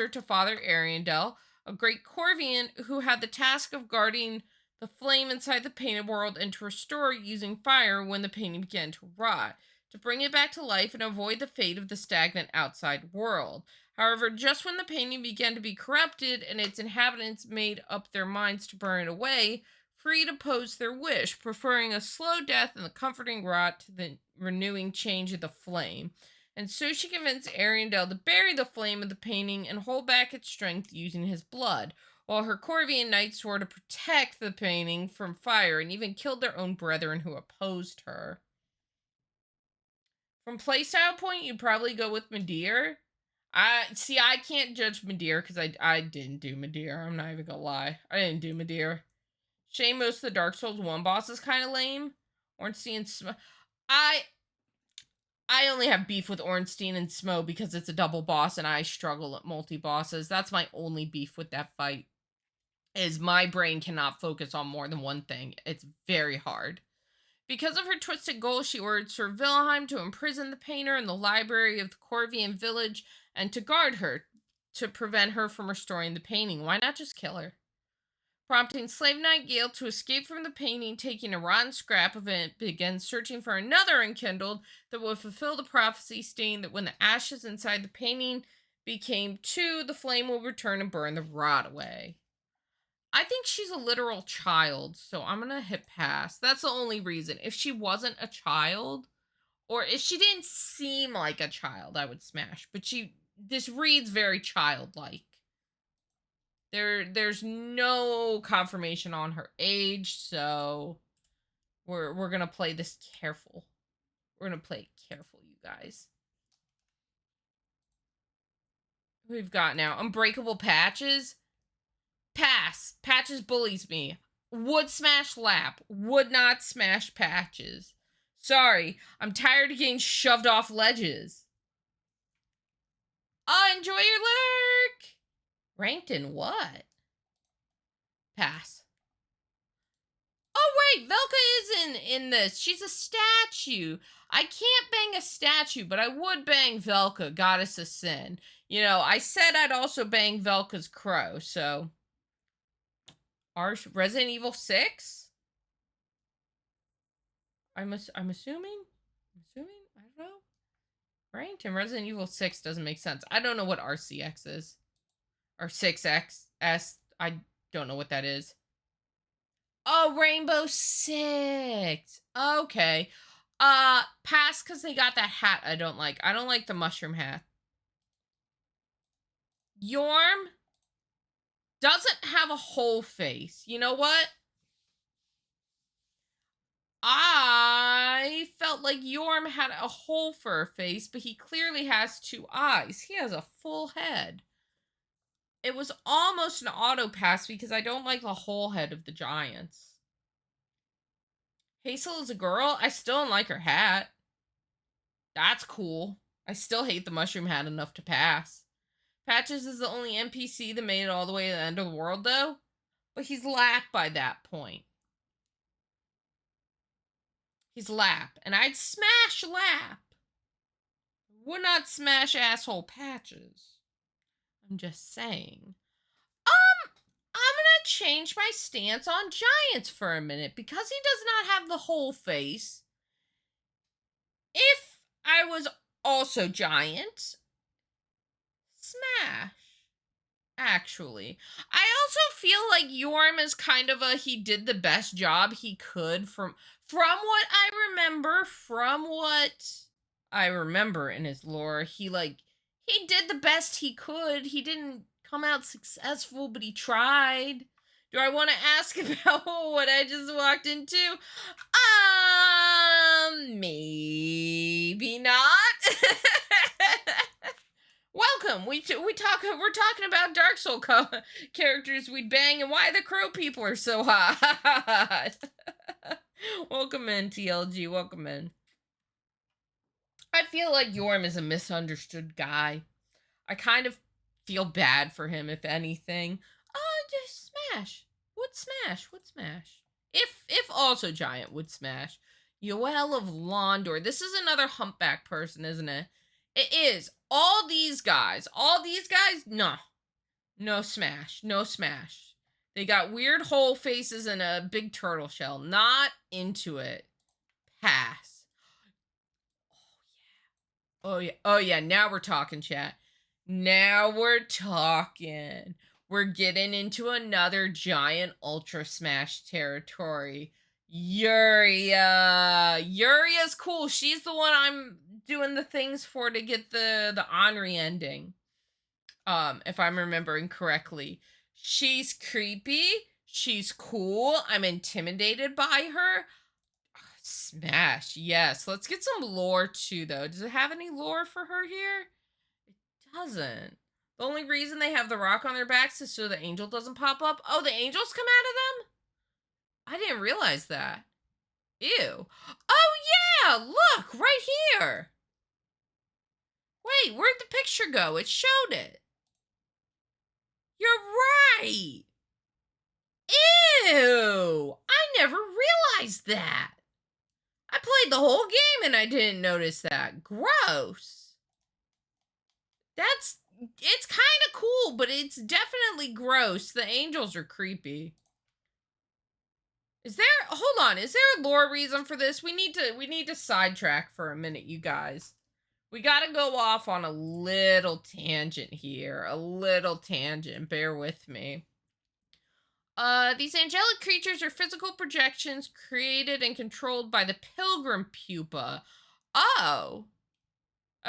to Father Ariandel, a great Corvian who had the task of guarding the flame inside the painted world and to restore it using fire when the painting began to rot, to bring it back to life and avoid the fate of the stagnant outside world. However, just when the painting began to be corrupted and its inhabitants made up their minds to burn it away, Frida opposed their wish, preferring a slow death and the comforting rot to the renewing change of the flame. And so she convinced Ariandel to bury the flame of the painting and hold back its strength using his blood, while her Corvian knights swore to protect the painting from fire and even killed their own brethren who opposed her. From playstyle point, you'd probably go with Midir. I can't judge Midir because I didn't do Midir. I'm not even gonna lie. I didn't do Midir. Shame most of the Dark Souls 1 boss is kind of lame. Ornstein and Smo. I only have beef with Ornstein and Smo because it's a double boss and I struggle at multi-bosses. That's my only beef with that fight. Is my brain cannot focus on more than one thing. It's very hard. Because of her twisted goal, she ordered Sir Wilhelm to imprison the painter in the library of the Corvian village and to guard her to prevent her from restoring the painting. Why not just kill her? prompting Slave Nightingale to escape from the painting, taking a rotten scrap of it, begins searching for another enkindled that would fulfill the prophecy, stating that when the ashes inside the painting became two, the flame will return and burn the rot away. I think she's a literal child, so I'm gonna hit pass. That's the only reason. If she wasn't a child, or if she didn't seem like a child, I would smash. But this reads very childlike. There's no confirmation on her age, so we're gonna play this careful. We're gonna play it careful, you guys. We've got now Unbreakable Patches. Pass. Patches bullies me. Would smash Lap. Would not smash Patches. Sorry, I'm tired of getting shoved off ledges. Enjoy your lurk. Ranked in what? Pass. Oh wait, Velka is in this. She's a statue. I can't bang a statue, but I would bang Velka, Goddess of Sin. You know, I said I'd also bang Velka's crow, so Resident Evil 6? I'm assuming? I don't know. Right? And Resident Evil 6 doesn't make sense. I don't know what RCX is. Or 6XS. I don't know what that is. Oh, Rainbow Six. Okay. Pass because they got that hat I don't like. I don't like the mushroom hat. Yorm doesn't have a whole face. You know what? I felt like Yorm had a hole for a face, but he clearly has two eyes. He has a full head. It was almost an auto pass because I don't like the whole head of the giants. Hazel is a girl. I still don't like her hat. That's cool. I still hate the mushroom hat enough to pass. Patches is the only NPC that made it all the way to the end of the world, though. But he's Lap by that point. He's Lap. And I'd smash Lap. Would not smash asshole Patches. I'm just saying. I'm gonna change my stance on giants for a minute because he does not have the whole face. If I was also giant, smash. Actually, I also feel like Yorm is kind of he did the best job he could from what I remember in his lore. He did the best he could. He didn't come out successful, but he tried. Do I want to ask about what I just walked into? Maybe not. Welcome. We're talking about Dark Soul characters we'd bang and why the crow people are so hot. Welcome in, TLG. Welcome in. I feel like Yorm is a misunderstood guy. I kind of feel bad for him, if anything. Just smash. Would smash. If also giant would smash. Yoel of Londor. This is another humpback person, isn't it? It is. All these guys, no smash. They got weird hole faces and a big turtle shell. Not into it. Pass. Oh yeah, now we're talking, chat. Now we're talking. We're getting into another giant Ultra Smash territory. Yuria's cool. She's the one I'm doing the things for to get the Henri ending. If I'm remembering correctly. She's creepy. She's cool. I'm intimidated by her. Smash. Yes. Let's get some lore too, though. Does it have any lore for her here? It doesn't. The only reason they have the rock on their backs is so the angel doesn't pop up. Oh, the angels come out of them? I didn't realize that. Ew. Oh, yeah! Look! Right here! Wait, where'd the picture go? It showed it. You're right! Ew! I never realized that. I played the whole game and I didn't notice that. Gross. It's kind of cool, but it's definitely gross. The angels are creepy. hold on, is there a lore reason for this? We need to sidetrack for a minute, you guys. We gotta go off on a little tangent here. A little tangent. Bear with me. These angelic creatures are physical projections created and controlled by the pilgrim pupa. Oh.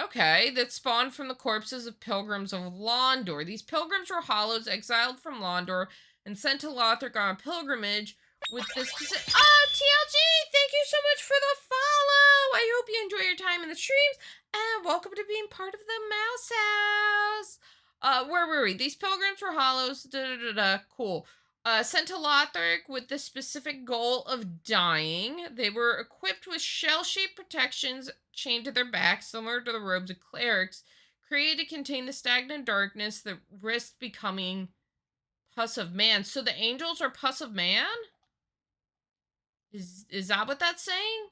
Okay, that spawned from the corpses of pilgrims of Londor. These pilgrims were hollows exiled from Londor and sent to Lothric on a pilgrimage with this specific. Oh, TLG! Thank you so much for the follow! I hope you enjoy your time in the streams, and welcome to being part of the Mouse House! Where were we? These pilgrims were hollows, cool. Sent to Lothric with the specific goal of dying. They were equipped with shell-shaped protections chained to their backs, similar to the robes of clerics, created to contain the stagnant darkness that risked becoming pus of man. So the angels are pus of man? Is that what that's saying?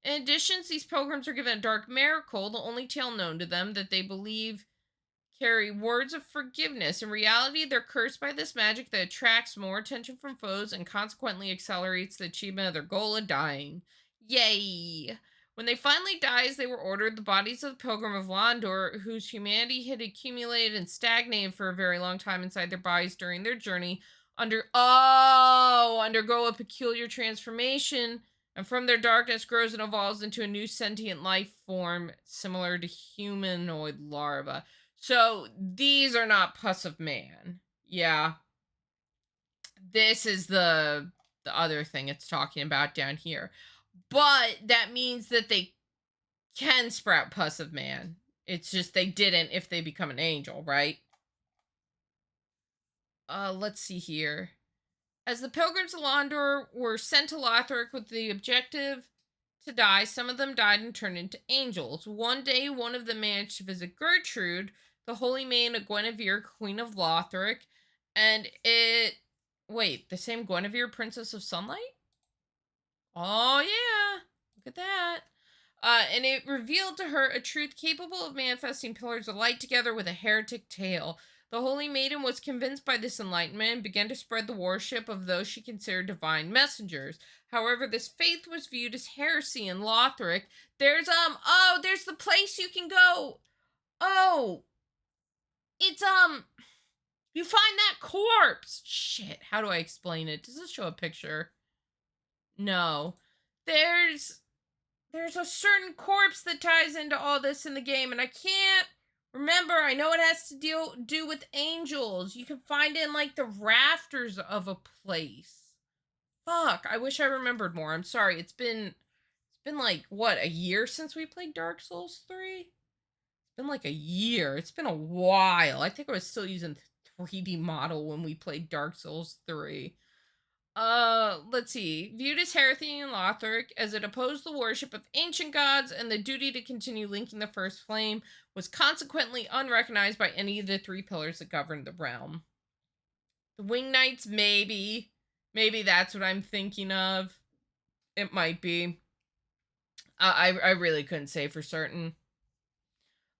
In addition, these pilgrims are given a dark miracle, the only tale known to them, that they believe carry words of forgiveness. In reality, they're cursed by this magic that attracts more attention from foes and consequently accelerates the achievement of their goal of dying. Yay! When they finally die, as they were ordered, the bodies of the pilgrim of Londor, whose humanity had accumulated and stagnated for a very long time inside their bodies during their journey, undergo a peculiar transformation, and from their darkness grows and evolves into a new sentient life form similar to humanoid larvae. So these are not pus of man. Yeah. This is the other thing it's talking about down here. But that means that they can sprout pus of man. It's just they didn't if they become an angel, right? Let's see here. As the pilgrims of Londor were sent to Lothric with the objective to die, some of them died and turned into angels. One day, one of them managed to visit Gertrude, the holy maiden of Guinevere, Queen of Lothric, and wait, the same Guinevere, Princess of Sunlight? Oh, yeah. Look at that. And it revealed to her a truth capable of manifesting pillars of light together with a heretic tale. The Holy Maiden was convinced by this enlightenment and began to spread the worship of those she considered divine messengers. However, this faith was viewed as heresy in Lothric. There's the place you can go. Oh, it's you find that corpse. Shit, how do I explain it? Does this show a picture? No. There's a certain corpse that ties into all this in the game, and I can't remember. I know it has to do with angels. You can find it in like the rafters of a place. Fuck, I wish I remembered more. I'm sorry. It's been like what, a year since we played Dark Souls 3? It's been like a year. It's been a while. I think I was still using 3D model when we played Dark Souls 3. Let's see. Viewed as heresy in Lothric, as it opposed the worship of ancient gods, and the duty to continue linking the first flame was consequently unrecognized by any of the three pillars that governed the realm. The Wing Knights, maybe. Maybe that's what I'm thinking of. It might be. I really couldn't say for certain.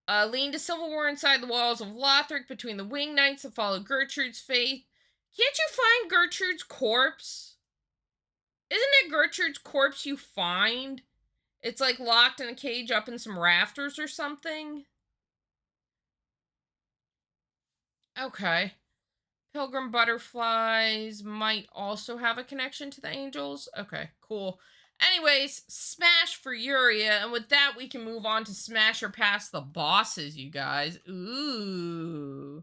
Leading to civil war inside the walls of Lothric between the Wing Knights that followed Gertrude's faith. Can't you find Gertrude's corpse? Isn't it Gertrude's corpse you find? It's like locked in a cage up in some rafters or something. Okay. Pilgrim butterflies might also have a connection to the angels. Okay, cool. Anyways, smash for Yuria, and with that we can move on to smash or pass the bosses, you guys. Ooh.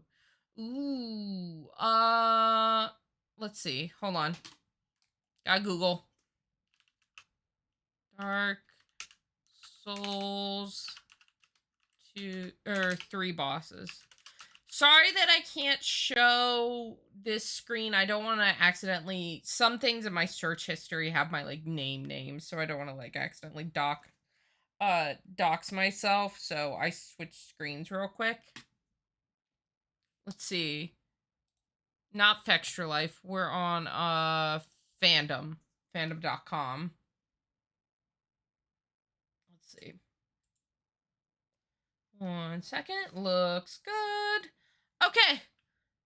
Let's see. Hold on. Gotta Google. Dark Souls 3 bosses. Sorry that I can't show this screen. I don't want to accidentally... Some things in my search history have my, like, names, so I don't want to, like, accidentally dox myself, so I switched screens real quick. Let's see. Not Fextra Life. We're on Fandom. Fandom.com. Let's see. 1 second. Looks good. Okay.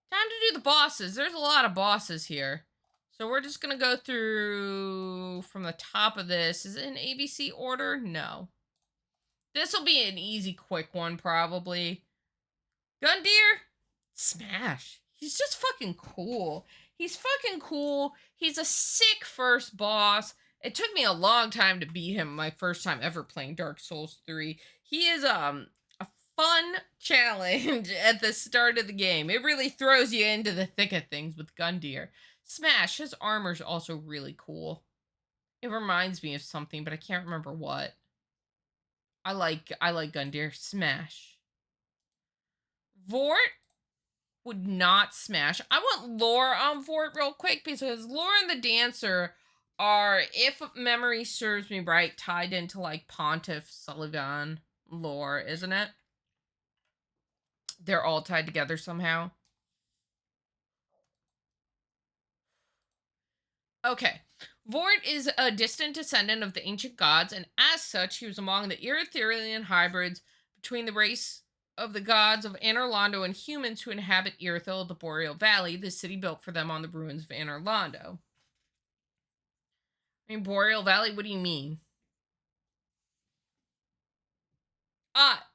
Time to do the bosses. There's a lot of bosses here. So we're just gonna go through from the top of this. Is it in ABC order? No. This will be an easy, quick one, probably. Gundyr, smash. He's just fucking cool. He's fucking cool. He's a sick first boss. It took me a long time to beat him my first time ever playing Dark Souls 3. He is a fun challenge at the start of the game. It really throws you into the thick of things with Gundyr. Smash, his armor's also really cool. It reminds me of something, but I can't remember what. I like Gundyr. Smash. Vort would not smash. I want lore on Vort real quick because lore and the dancer are, if memory serves me right, tied into like Pontiff Sullivan lore, isn't it? They're all tied together somehow. Okay. Vort is a distant descendant of the ancient gods, and as such, he was among the Erythrean hybrids between the race of the gods of Anorlando and humans who inhabit Irithyll, the Boreal Valley, the city built for them on the ruins of Anorlando. I mean, Boreal Valley, what do you mean? Ah,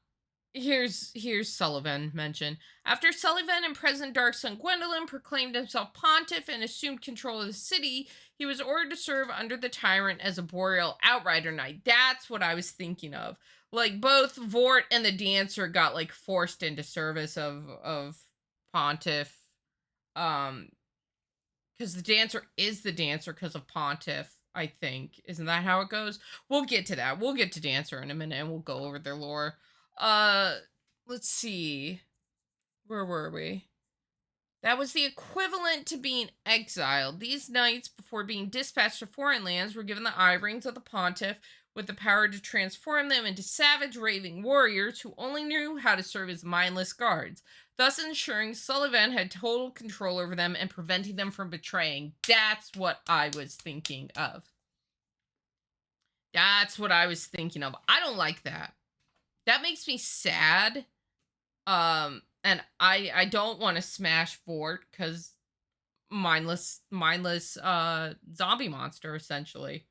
here's Sullivan mention. After Sullivan and President Darkson Gwyndolin proclaimed himself pontiff and assumed control of the city, he was ordered to serve under the tyrant as a boreal outrider knight. That's what I was thinking of. Like both Vort and the dancer got like forced into service of pontiff. Because the dancer is the dancer because of pontiff. I think isn't that how it goes? We'll get to that. We'll get to dancer in a minute, and we'll go over their lore. Let's see. Where were we? That was the equivalent to being exiled. These knights, before being dispatched to foreign lands, were given the eye rings of the pontiff with the power to transform them into savage, raving warriors who only knew how to serve as mindless guards, thus ensuring Sullivan had total control over them and preventing them from betraying. That's what I was thinking of. That's what I was thinking of. I don't like that. That makes me sad. And I don't want to smash Vort because mindless zombie monster essentially.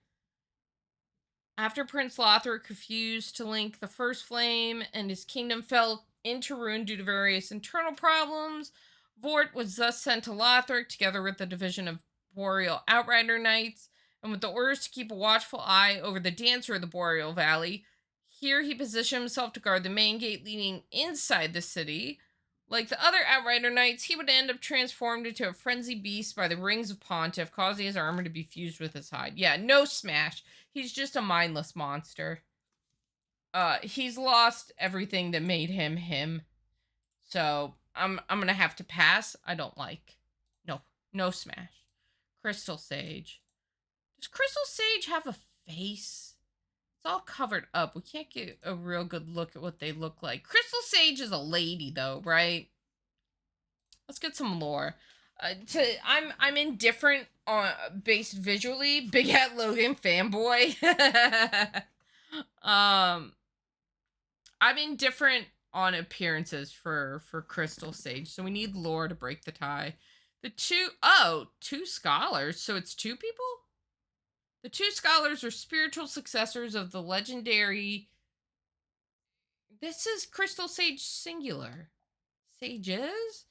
After Prince Lothric refused to link the First Flame and his kingdom fell into ruin due to various internal problems, Vort was thus sent to Lothric together with the division of Boreal Outrider Knights and with the orders to keep a watchful eye over the dancer of the Boreal Valley. Here he positioned himself to guard the main gate leading inside the city. Like the other Outrider Knights, he would end up transformed into a frenzied beast by the rings of Pontiff, causing his armor to be fused with his hide. Yeah, no smash. He's just a mindless monster. He's lost everything that made him him. So I'm gonna have to pass. I don't like. No smash. Crystal Sage. Does Crystal Sage have a face? It's all covered up. We can't get a real good look at what they look like. Crystal Sage is a lady, though, right? Let's get some lore. I'm indifferent on based visually. Big Hat Logan fanboy. I'm indifferent on appearances for Crystal Sage, so we need lore to break the tie. Two scholars. So it's two people. The two scholars are spiritual successors of the legendary. This is Crystal Sage singular. Sages?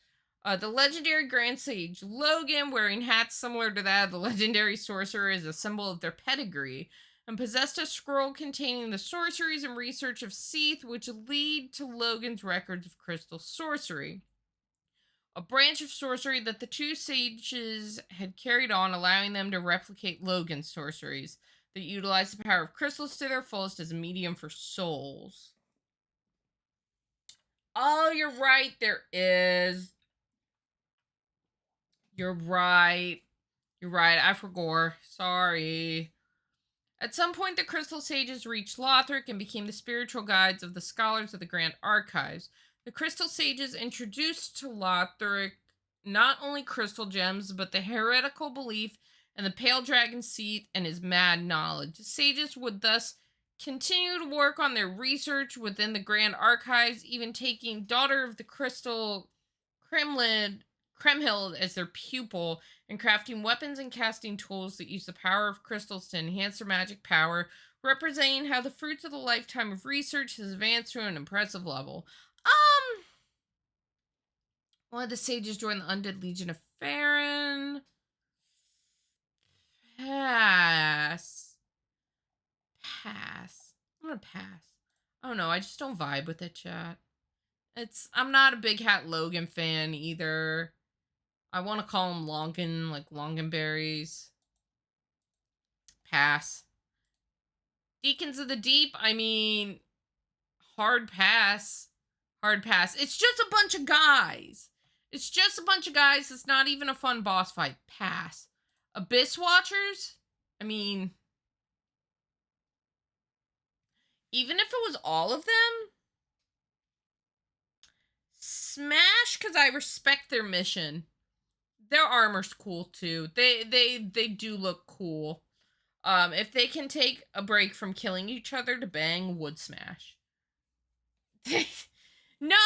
The legendary Grand Sage Logan, wearing hats similar to that of the legendary sorcerer, is a symbol of their pedigree, and possessed a scroll containing the sorceries and research of Seath, which lead to Logan's records of crystal sorcery. A branch of sorcery that the two sages had carried on, allowing them to replicate Logan's sorceries that utilize the power of crystals to their fullest as a medium for souls. Oh, you're right, there is. You're right. I forgot. Sorry. At some point, the Crystal Sages reached Lothric and became the spiritual guides of the scholars of the Grand Archives. The Crystal Sages introduced to Lothric not only crystal gems, but the heretical belief in the Pale Dragon Seath and his mad knowledge. The sages would thus continue to work on their research within the Grand Archives, even taking Daughter of the Crystal Kremhild as their pupil and crafting weapons and casting tools that use the power of crystals to enhance their magic power, representing how the fruits of a lifetime of research has advanced to an impressive level. One of the sages joined the Undead Legion of Farron. Pass. Pass. I'm gonna pass. Oh no, I just don't vibe with it, chat. I'm not a Big Hat Logan fan either. I want to call him Longan, like Longanberries. Pass. Deacons of the Deep, I mean, hard pass. Hard pass. It's just a bunch of guys. It's just a bunch of guys. It's not even a fun boss fight. Pass. Abyss Watchers, I mean, even if it was all of them, smash, because I respect their mission. Their armor's cool too. They do look cool. If they can take a break from killing each other to bang, would smash. No,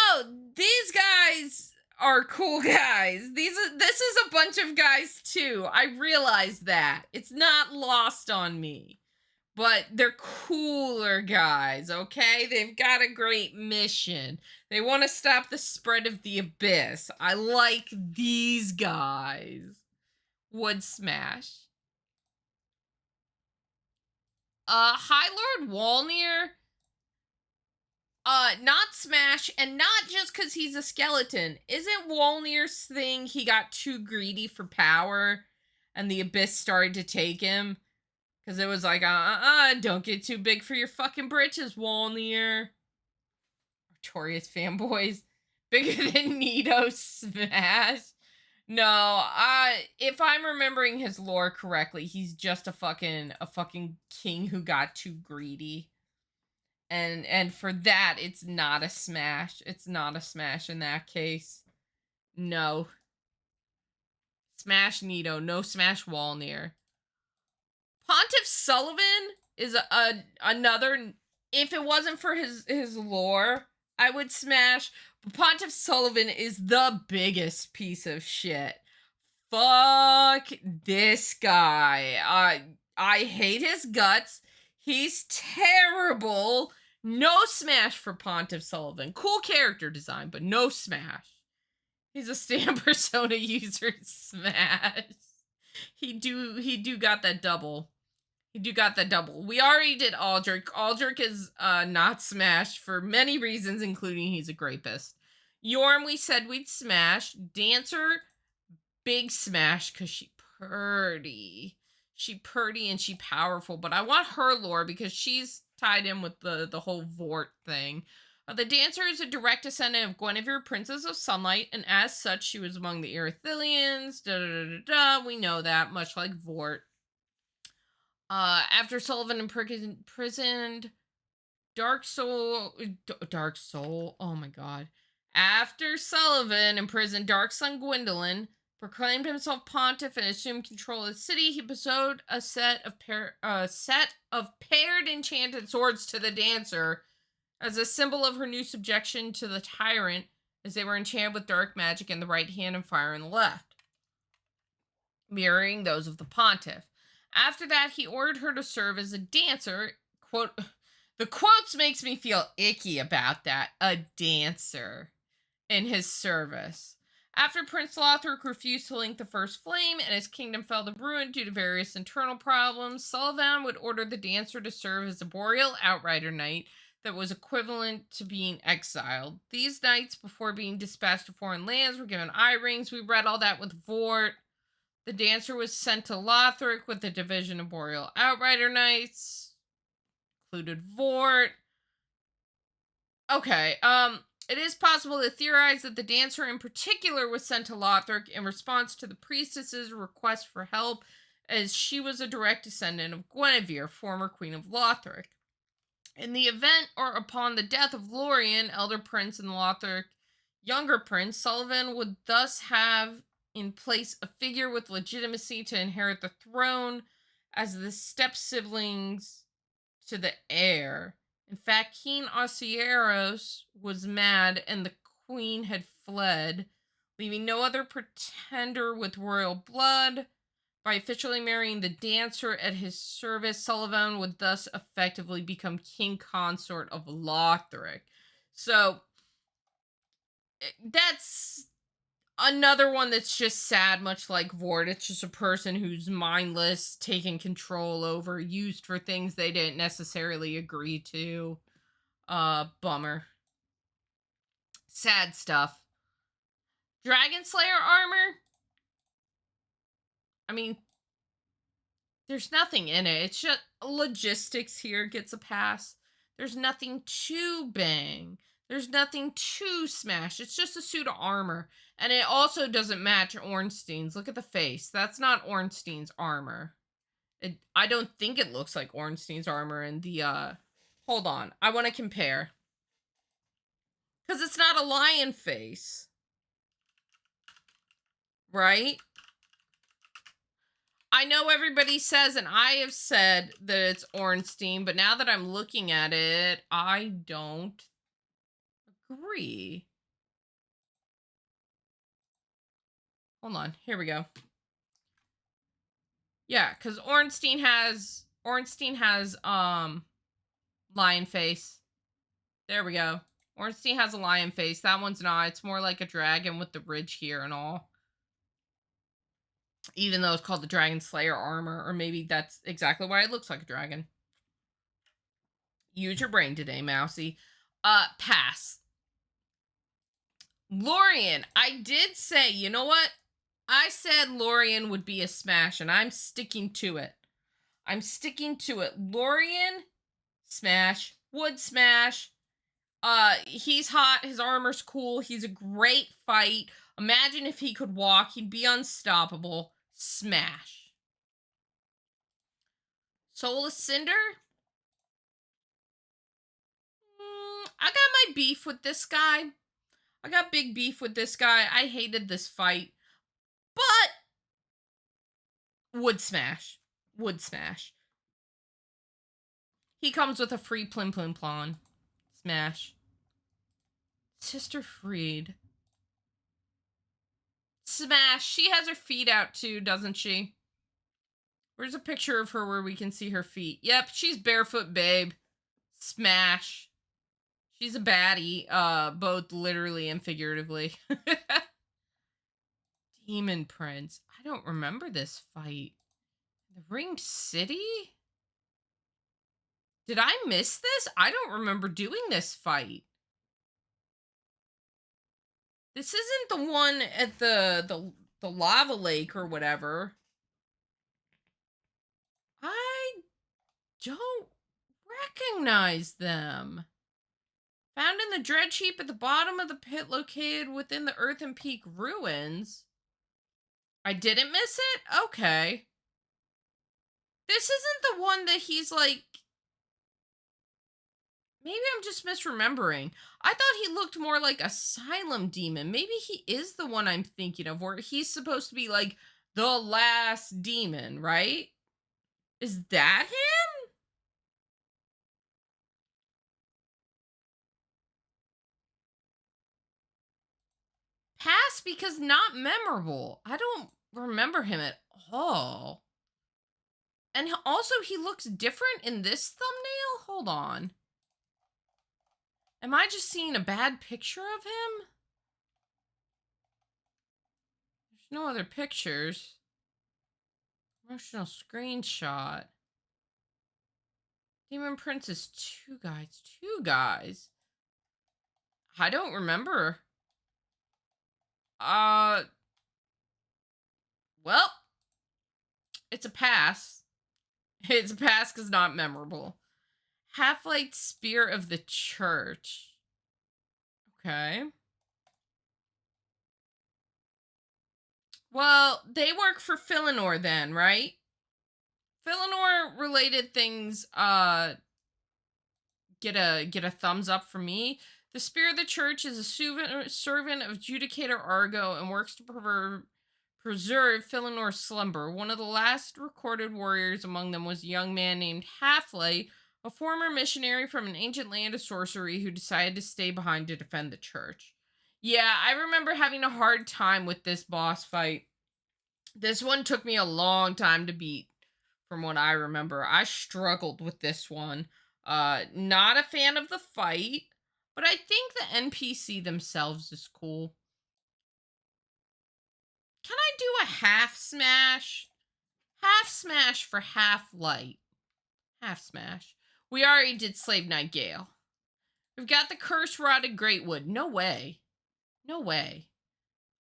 these guys are cool guys. This is a bunch of guys too. I realize that. It's not lost on me. But they're cooler guys, okay? They've got a great mission. They want to stop the spread of the abyss. I like these guys. Would smash. High Lord Walnir. Not smash, and not just because he's a skeleton. Isn't Walnir's thing he got too greedy for power, and the abyss started to take him? Because it was like, don't get too big for your fucking britches, Walnir. Artorias fanboys. Bigger than Nito smash. No, if I'm remembering his lore correctly, he's just a fucking king who got too greedy. And for that, it's not a smash. It's not a smash in that case. No. Smash Nito, no smash Walnir. Pontiff Sullivan is another. If it wasn't for his lore, I would smash. But Pontiff Sullivan is the biggest piece of shit. Fuck this guy. I hate his guts. He's terrible. No smash for Pontiff Sullivan. Cool character design, but no smash. He's a stand persona user. Smash. He do got that double. He do got that double. We already did Aldrich. Aldrich is not smashed for many reasons, including he's a grapist. Yorm, we said we'd smash. Dancer, big smash because she purty. She purty and she powerful, but I want her lore because she's tied in with the whole Vort thing. The Dancer is a direct descendant of Guinevere, Princess of Sunlight, and as such, she was among the Erythilians. We know that, much like Vort. After Sullivan imprisoned Dark Soul, oh my god. After Sullivan imprisoned Dark Sun Gwyndolin, proclaimed himself pontiff and assumed control of the city, he bestowed a set of paired enchanted swords to the Dancer as a symbol of her new subjection to the tyrant, as they were enchanted with dark magic in the right hand and fire in the left, mirroring those of the pontiff. After that, he ordered her to serve as a dancer. Quote, the quotes makes me feel icky about that. A dancer in his service. After Prince Lothric refused to link the first flame and his kingdom fell to ruin due to various internal problems, Sullivan would order the dancer to serve as a boreal outrider knight that was equivalent to being exiled. These knights, before being dispatched to foreign lands, were given eye rings. We read all that with Vort. The dancer was sent to Lothric with the division of boreal outrider knights. Included Vort. Okay, it is possible to theorize that the dancer in particular was sent to Lothric in response to the priestess's request for help, as she was a direct descendant of Guinevere, former queen of Lothric. In the event or upon the death of Lorien, elder prince, and Lothric, younger prince, Sullivan would thus have in place a figure with legitimacy to inherit the throne as the step-siblings to the heir. In fact, King Osieros was mad and the queen had fled, leaving no other pretender with royal blood. By officially marrying the dancer at his service, Sullivan would thus effectively become king consort of Lothric. So that's another one that's just sad, much like Vord. It's just a person who's mindless, taken control over, used for things they didn't necessarily agree to. Bummer. Sad stuff. Dragon Slayer armor? I mean, there's nothing in it. It's just logistics here gets a pass. There's nothing to bang. There's nothing to smash. It's just a suit of armor. And it also doesn't match Ornstein's. Look at the face. That's not Ornstein's armor. I don't think it looks like Ornstein's armor in the, hold on. I want to compare. Because it's not a lion face. Right? I know everybody says, and I have said that it's Ornstein, but now that I'm looking at it, I don't agree. Hold on. Here we go. Yeah, because Ornstein has lion face. There we go. Ornstein has a lion face. That one's not. It's more like a dragon with the ridge here and all. Even though it's called the Dragon Slayer armor, or maybe that's exactly why it looks like a dragon. Use your brain today, Mousy. Pass. Lorien, I did say, you know what? I said Lorien would be a smash, and I'm sticking to it. I'm sticking to it. Lorien, smash, would smash. He's hot, his armor's cool, he's a great fight. Imagine if he could walk, he'd be unstoppable. Smash. Soulless Cinder? I got my beef with this guy. I got big beef with this guy. I hated this fight. But would smash. Would smash. He comes with a free Plim Plim Plon. Smash. Sister Freed. Smash. She has her feet out too, doesn't she? Where's a picture of her where we can see her feet? Yep, she's barefoot babe. Smash. She's a baddie, both literally and figuratively. Demon Prince. I don't remember this fight. The Ringed City? Did I miss this? I don't remember doing this fight. This isn't the one at the lava lake or whatever. I don't recognize them. Found in the dredge heap at the bottom of the pit located within the Earthen Peak ruins. I didn't miss it? Okay. This isn't the one that he's like... Maybe I'm just misremembering. I thought he looked more like Asylum Demon. Maybe he is the one I'm thinking of, where he's supposed to be like the last demon, right? Is that him? Pass because not memorable. I don't remember him at all. And also, he looks different in this thumbnail? Hold on. Am I just seeing a bad picture of him? There's no other pictures. Promotional screenshot. Demon Prince is two guys. Two guys. I don't remember. Well, it's a pass. It's a pass because not memorable. Half-Light Spear of the Church. Okay. Well, they work for Philinor then, right? Philinor related things get a thumbs up from me. The Spear of the Church is a servant of Judicator Argo and works to preserve Philinor's slumber. One of the last recorded warriors among them was a young man named Half-Light, a former missionary from an ancient land of sorcery who decided to stay behind to defend the church. Yeah, I remember having a hard time with this boss fight. This one took me a long time to beat, from what I remember. I struggled with this one. Not a fan of the fight, but I think the NPC themselves is cool. Can I do a half smash? Half smash for half light. Half smash. We already did Slave Night Gale. We've got the Curse Rotted Greatwood. No way. No way.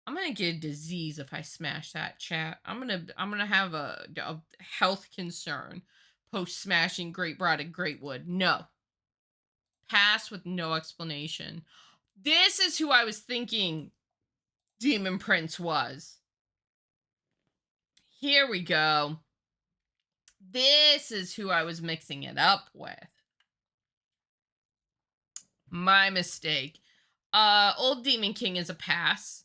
I'm gonna get a disease if I smash that, chat. I'm gonna have a health concern post smashing Great Rotted Greatwood. No. Pass with no explanation. This is who I was thinking Demon Prince was. Here we go. This is who I was mixing it up with. My mistake. Old Demon King is a pass.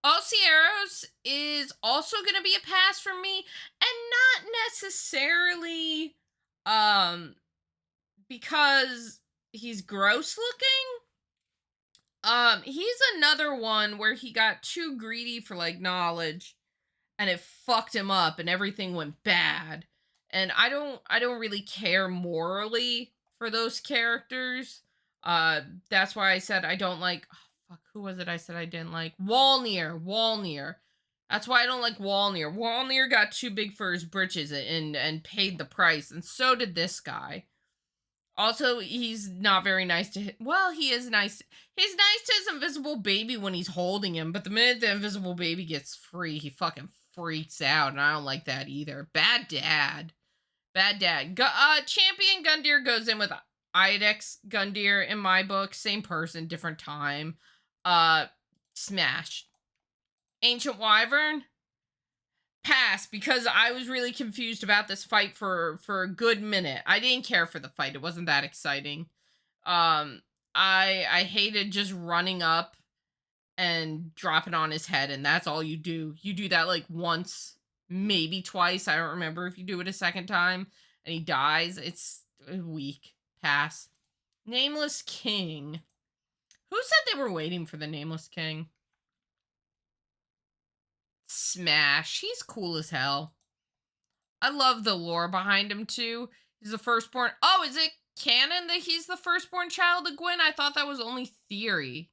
Alcieros is also going to be a pass for me, and not necessarily because he's gross looking. He's another one where he got too greedy for like knowledge, and it fucked him up and everything went bad. And I don't really care morally for those characters. That's why I said I don't like, oh, fuck, who was it I said I didn't like? Walnir. That's why I don't like Walnir. Walnir got too big for his britches and paid the price, and so did this guy. Also, he's not very nice to well, he is nice. He's nice to his invisible baby when he's holding him, but the minute the invisible baby gets free, he fucking freaks out, and I don't like that either. Bad dad. Bad dad. Champion Gundyr goes in with Idex Gundyr in my book. Same person, different time. Smash. Ancient Wyvern. Pass, because I was really confused about this fight for a good minute. I didn't care for the fight. It wasn't that exciting. I hated just running up and dropping on his head, and that's all you do. You do that like once, maybe twice. I don't remember if you do it a second time and he dies. It's weak. Pass. Nameless King. Who said they were waiting for the Nameless King? Smash. He's cool as hell. I love the lore behind him too. He's the firstborn. Oh, is it canon that he's the firstborn child of Gwyn? I thought that was only theory.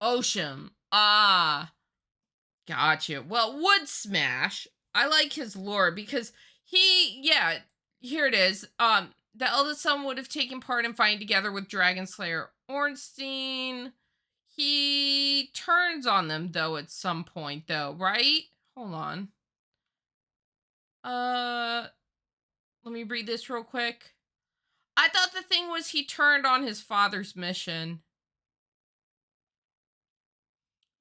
Osham. Ah. Gotcha. Well, Wood Smash. I like his lore because yeah, here it is. The eldest son would have taken part in fighting together with Dragon Slayer Ornstein. He turns on them though at some point though, right? Hold on. Let me read this real quick. I thought the thing was he turned on his father's mission.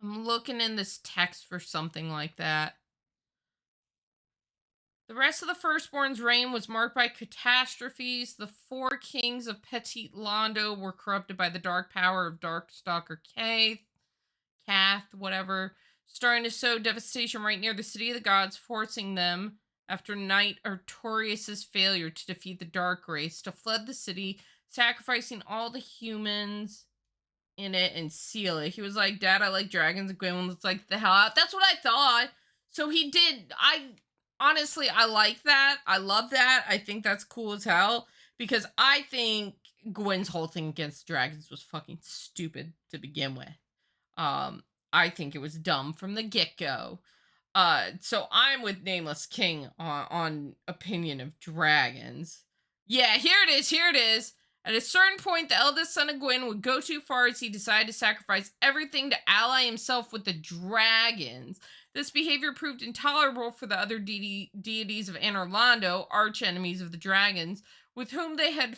I'm looking in this text for something like that. The rest of the firstborn's reign was marked by catastrophes. The four kings of Petit Londo were corrupted by the dark power of Darkstalker Kath, whatever, starting to sow devastation right near the city of the gods, forcing them, after Knight Artorius' failure to defeat the Dark Race, to flood the city, sacrificing all the humans in it and seal it. He was like, Dad, I like dragons. And Gwyn was like, the hell out. That's what I thought. So he did. Honestly, I like that. I love that. I think that's cool as hell, because I think Gwyn's whole thing against dragons was fucking stupid to begin with. I think it was dumb from the get-go. So I'm with Nameless King on opinion of dragons. Yeah, here it is. At a certain point, the eldest son of Gwyn would go too far as he decided to sacrifice everything to ally himself with the dragons. This behavior proved intolerable for the other deities of Anor Londo, arch-enemies of the dragons, with whom they had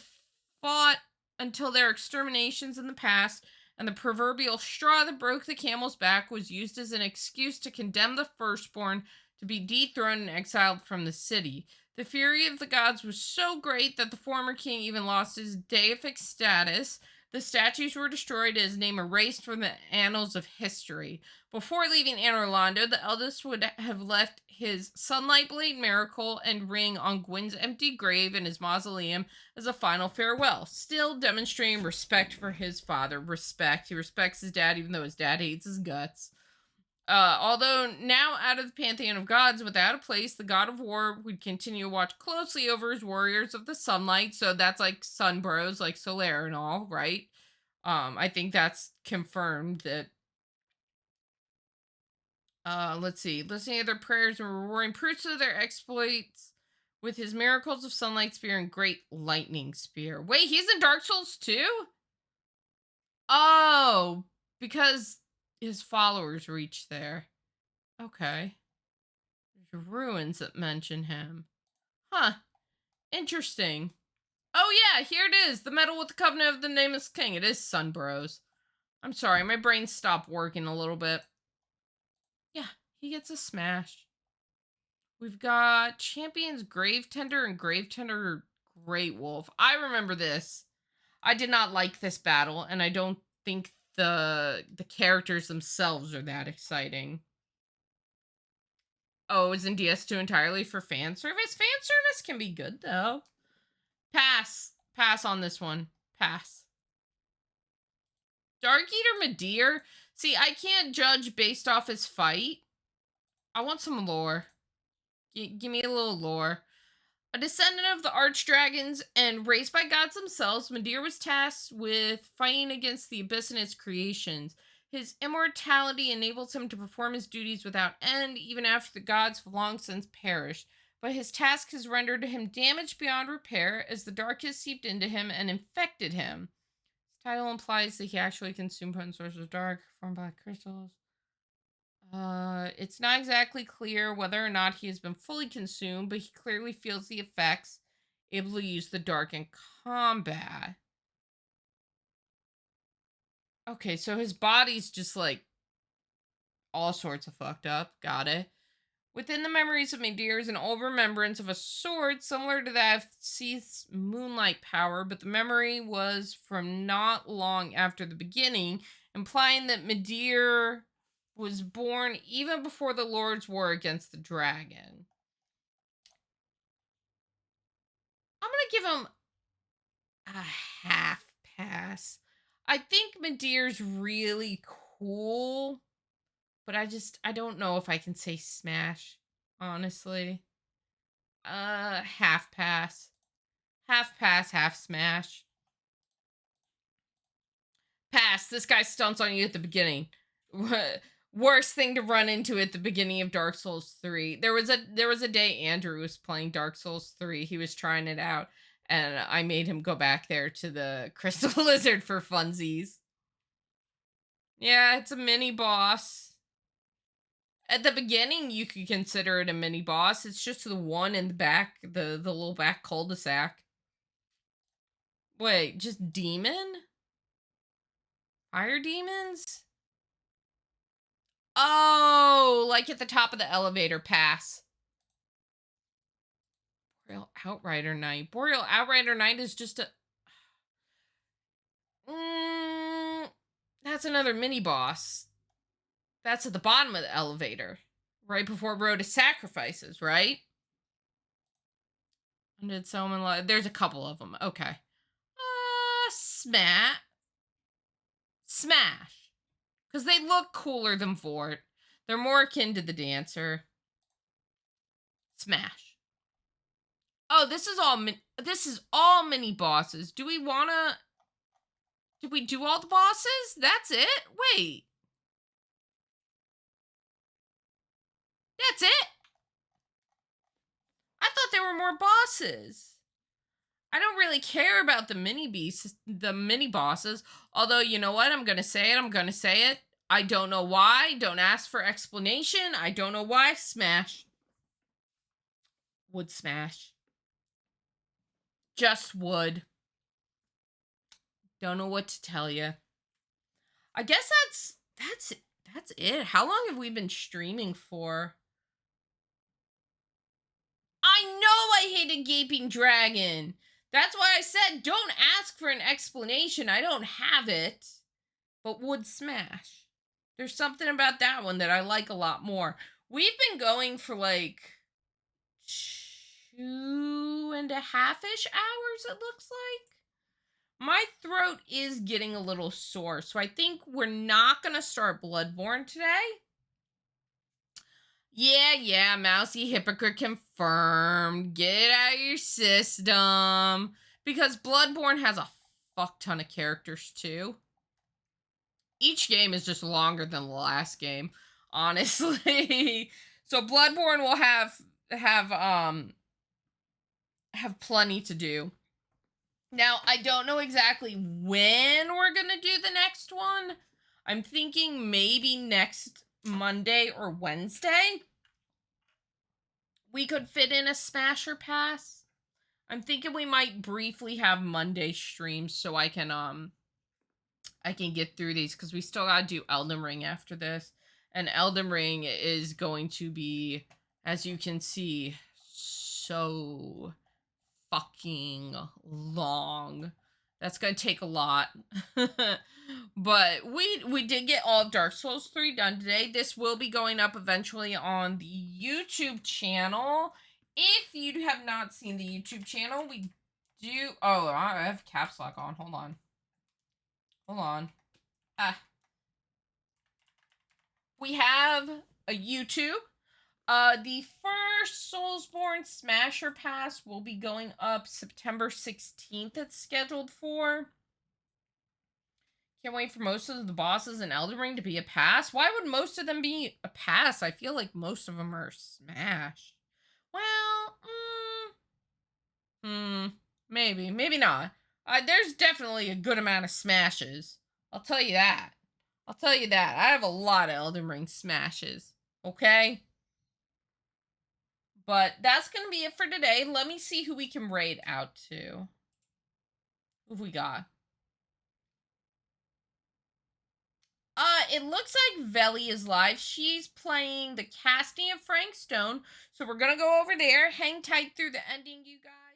fought until their exterminations in the past, and the proverbial straw that broke the camel's back was used as an excuse to condemn the firstborn to be dethroned and exiled from the city. The fury of the gods was so great that the former king even lost his deific status. The statues were destroyed, his name erased from the annals of history. Before leaving Anne Orlando, the eldest would have left his Sunlight Blade Miracle and ring on Gwyn's empty grave in his mausoleum as a final farewell, still demonstrating respect for his father. Respect. He respects his dad, even though his dad hates his guts. Although now out of the pantheon of gods without a place, the god of war would continue to watch closely over his warriors of the sunlight. So that's like sun bros, like Solaire and all, right? I think that's confirmed that. Let's see. Listening to their prayers and rewarding proofs of their exploits with his miracles of sunlight spear and great lightning spear. Wait, he's in Dark Souls too? Oh, because his followers reach there. Okay. There's ruins that mention him. Huh. Interesting. Oh yeah, here it is. The medal with the covenant of the nameless king. It is Sunbros. I'm sorry, my brain stopped working a little bit. Yeah, he gets a smash. We've got Champions Gravetender and Gravetender Great Wolf. I remember this. I did not like this battle, and I don't think the characters themselves are that exciting. Oh, it's in DS2 entirely for fan service? Fan service can be good, though. Pass. Pass on this one. Pass. Dark Eater Midir? See, I can't judge based off his fight. I want some lore. Give me a little lore. A descendant of the Archdragons and raised by gods themselves, Midir was tasked with fighting against the Abyss and its creations. His immortality enables him to perform his duties without end, even after the gods have long since perished. But his task has rendered him damaged beyond repair as the dark has seeped into him and infected him. His title implies that he actually consumed potent sources of dark, formed by crystals. It's not exactly clear whether or not he has been fully consumed, but he clearly feels the effects, able to use the dark in combat. Okay, so his body's just like all sorts of fucked up. Got it. Within the memories of Midir is an old remembrance of a sword similar to that of Seath's moonlight power, but the memory was from not long after the beginning, implying that Midir was born even before the Lord's war against the dragon. I'm gonna give him a half pass. I think Midir's really cool, but I don't know if I can say smash, honestly. Half pass. Half pass, half smash. Pass. This guy stunts on you at the beginning. Worst thing to run into at the beginning of Dark Souls 3. There was a day Andrew was playing Dark Souls 3. He was trying it out, and I made him go back there to the Crystal Lizard for funsies. Yeah, it's a mini boss. At the beginning, you could consider it a mini boss. It's just the one in the back, the little back cul-de-sac. Wait, just demon? Fire demons? Oh, like at the top of the elevator. Pass. Boreal Outrider Knight. Boreal Outrider Knight is just a... that's another mini boss. That's at the bottom of the elevator. Right before Road to Sacrifices, right? Undead Someone... There's a couple of them. Okay. Smash. Because they look cooler than Vort. They're more akin to the Dancer. Smash. Oh, this is all mini bosses. Do we wanna... Did we do all the bosses? That's it? Wait. That's it? I thought there were more bosses. I don't really care about the mini bosses. Although, you know what? I'm gonna say it. I don't know why. Don't ask for explanation. I don't know why. Smash. Would smash. Just would. Don't know what to tell you. I guess that's it. How long have we been streaming for? I know I hate a gaping dragon. That's why I said don't ask for an explanation. I don't have it. But would smash. There's something about that one that I like a lot more. We've been going for like 2.5-ish hours, it looks like. My throat is getting a little sore, so I think we're not going to start Bloodborne today. Yeah, Mousy Hypocrite confirmed. Get it out of your system. Because Bloodborne has a fuck ton of characters, too. Each game is just longer than the last game, honestly. So Bloodborne will have plenty to do. Now, I don't know exactly when we're going to do the next one. I'm thinking maybe next Monday or Wednesday. We could fit in a Smasher Pass. I'm thinking we might briefly have Monday streams so I can get through these because we still gotta do Elden Ring after this. And Elden Ring is going to be, as you can see, so fucking long. That's gonna take a lot. But we did get all of Dark Souls 3 done today. This will be going up eventually on the YouTube channel. If you have not seen the YouTube channel, we do... Oh, I have caps lock on. Hold on. We have a YouTube. The first Soulsborne Smasher Pass will be going up September 16th. It's scheduled for. Can't wait for most of the bosses in Elden Ring to be a pass. Why would most of them be a pass? I feel like most of them are smash. Well, maybe not. There's definitely a good amount of smashes. I'll tell you that. I have a lot of Elden Ring smashes. Okay? But that's going to be it for today. Let me see who we can raid out to. Who have we got? It looks like Veli is live. She's playing the casting of Frank Stone. So we're going to go over there. Hang tight through the ending, you guys.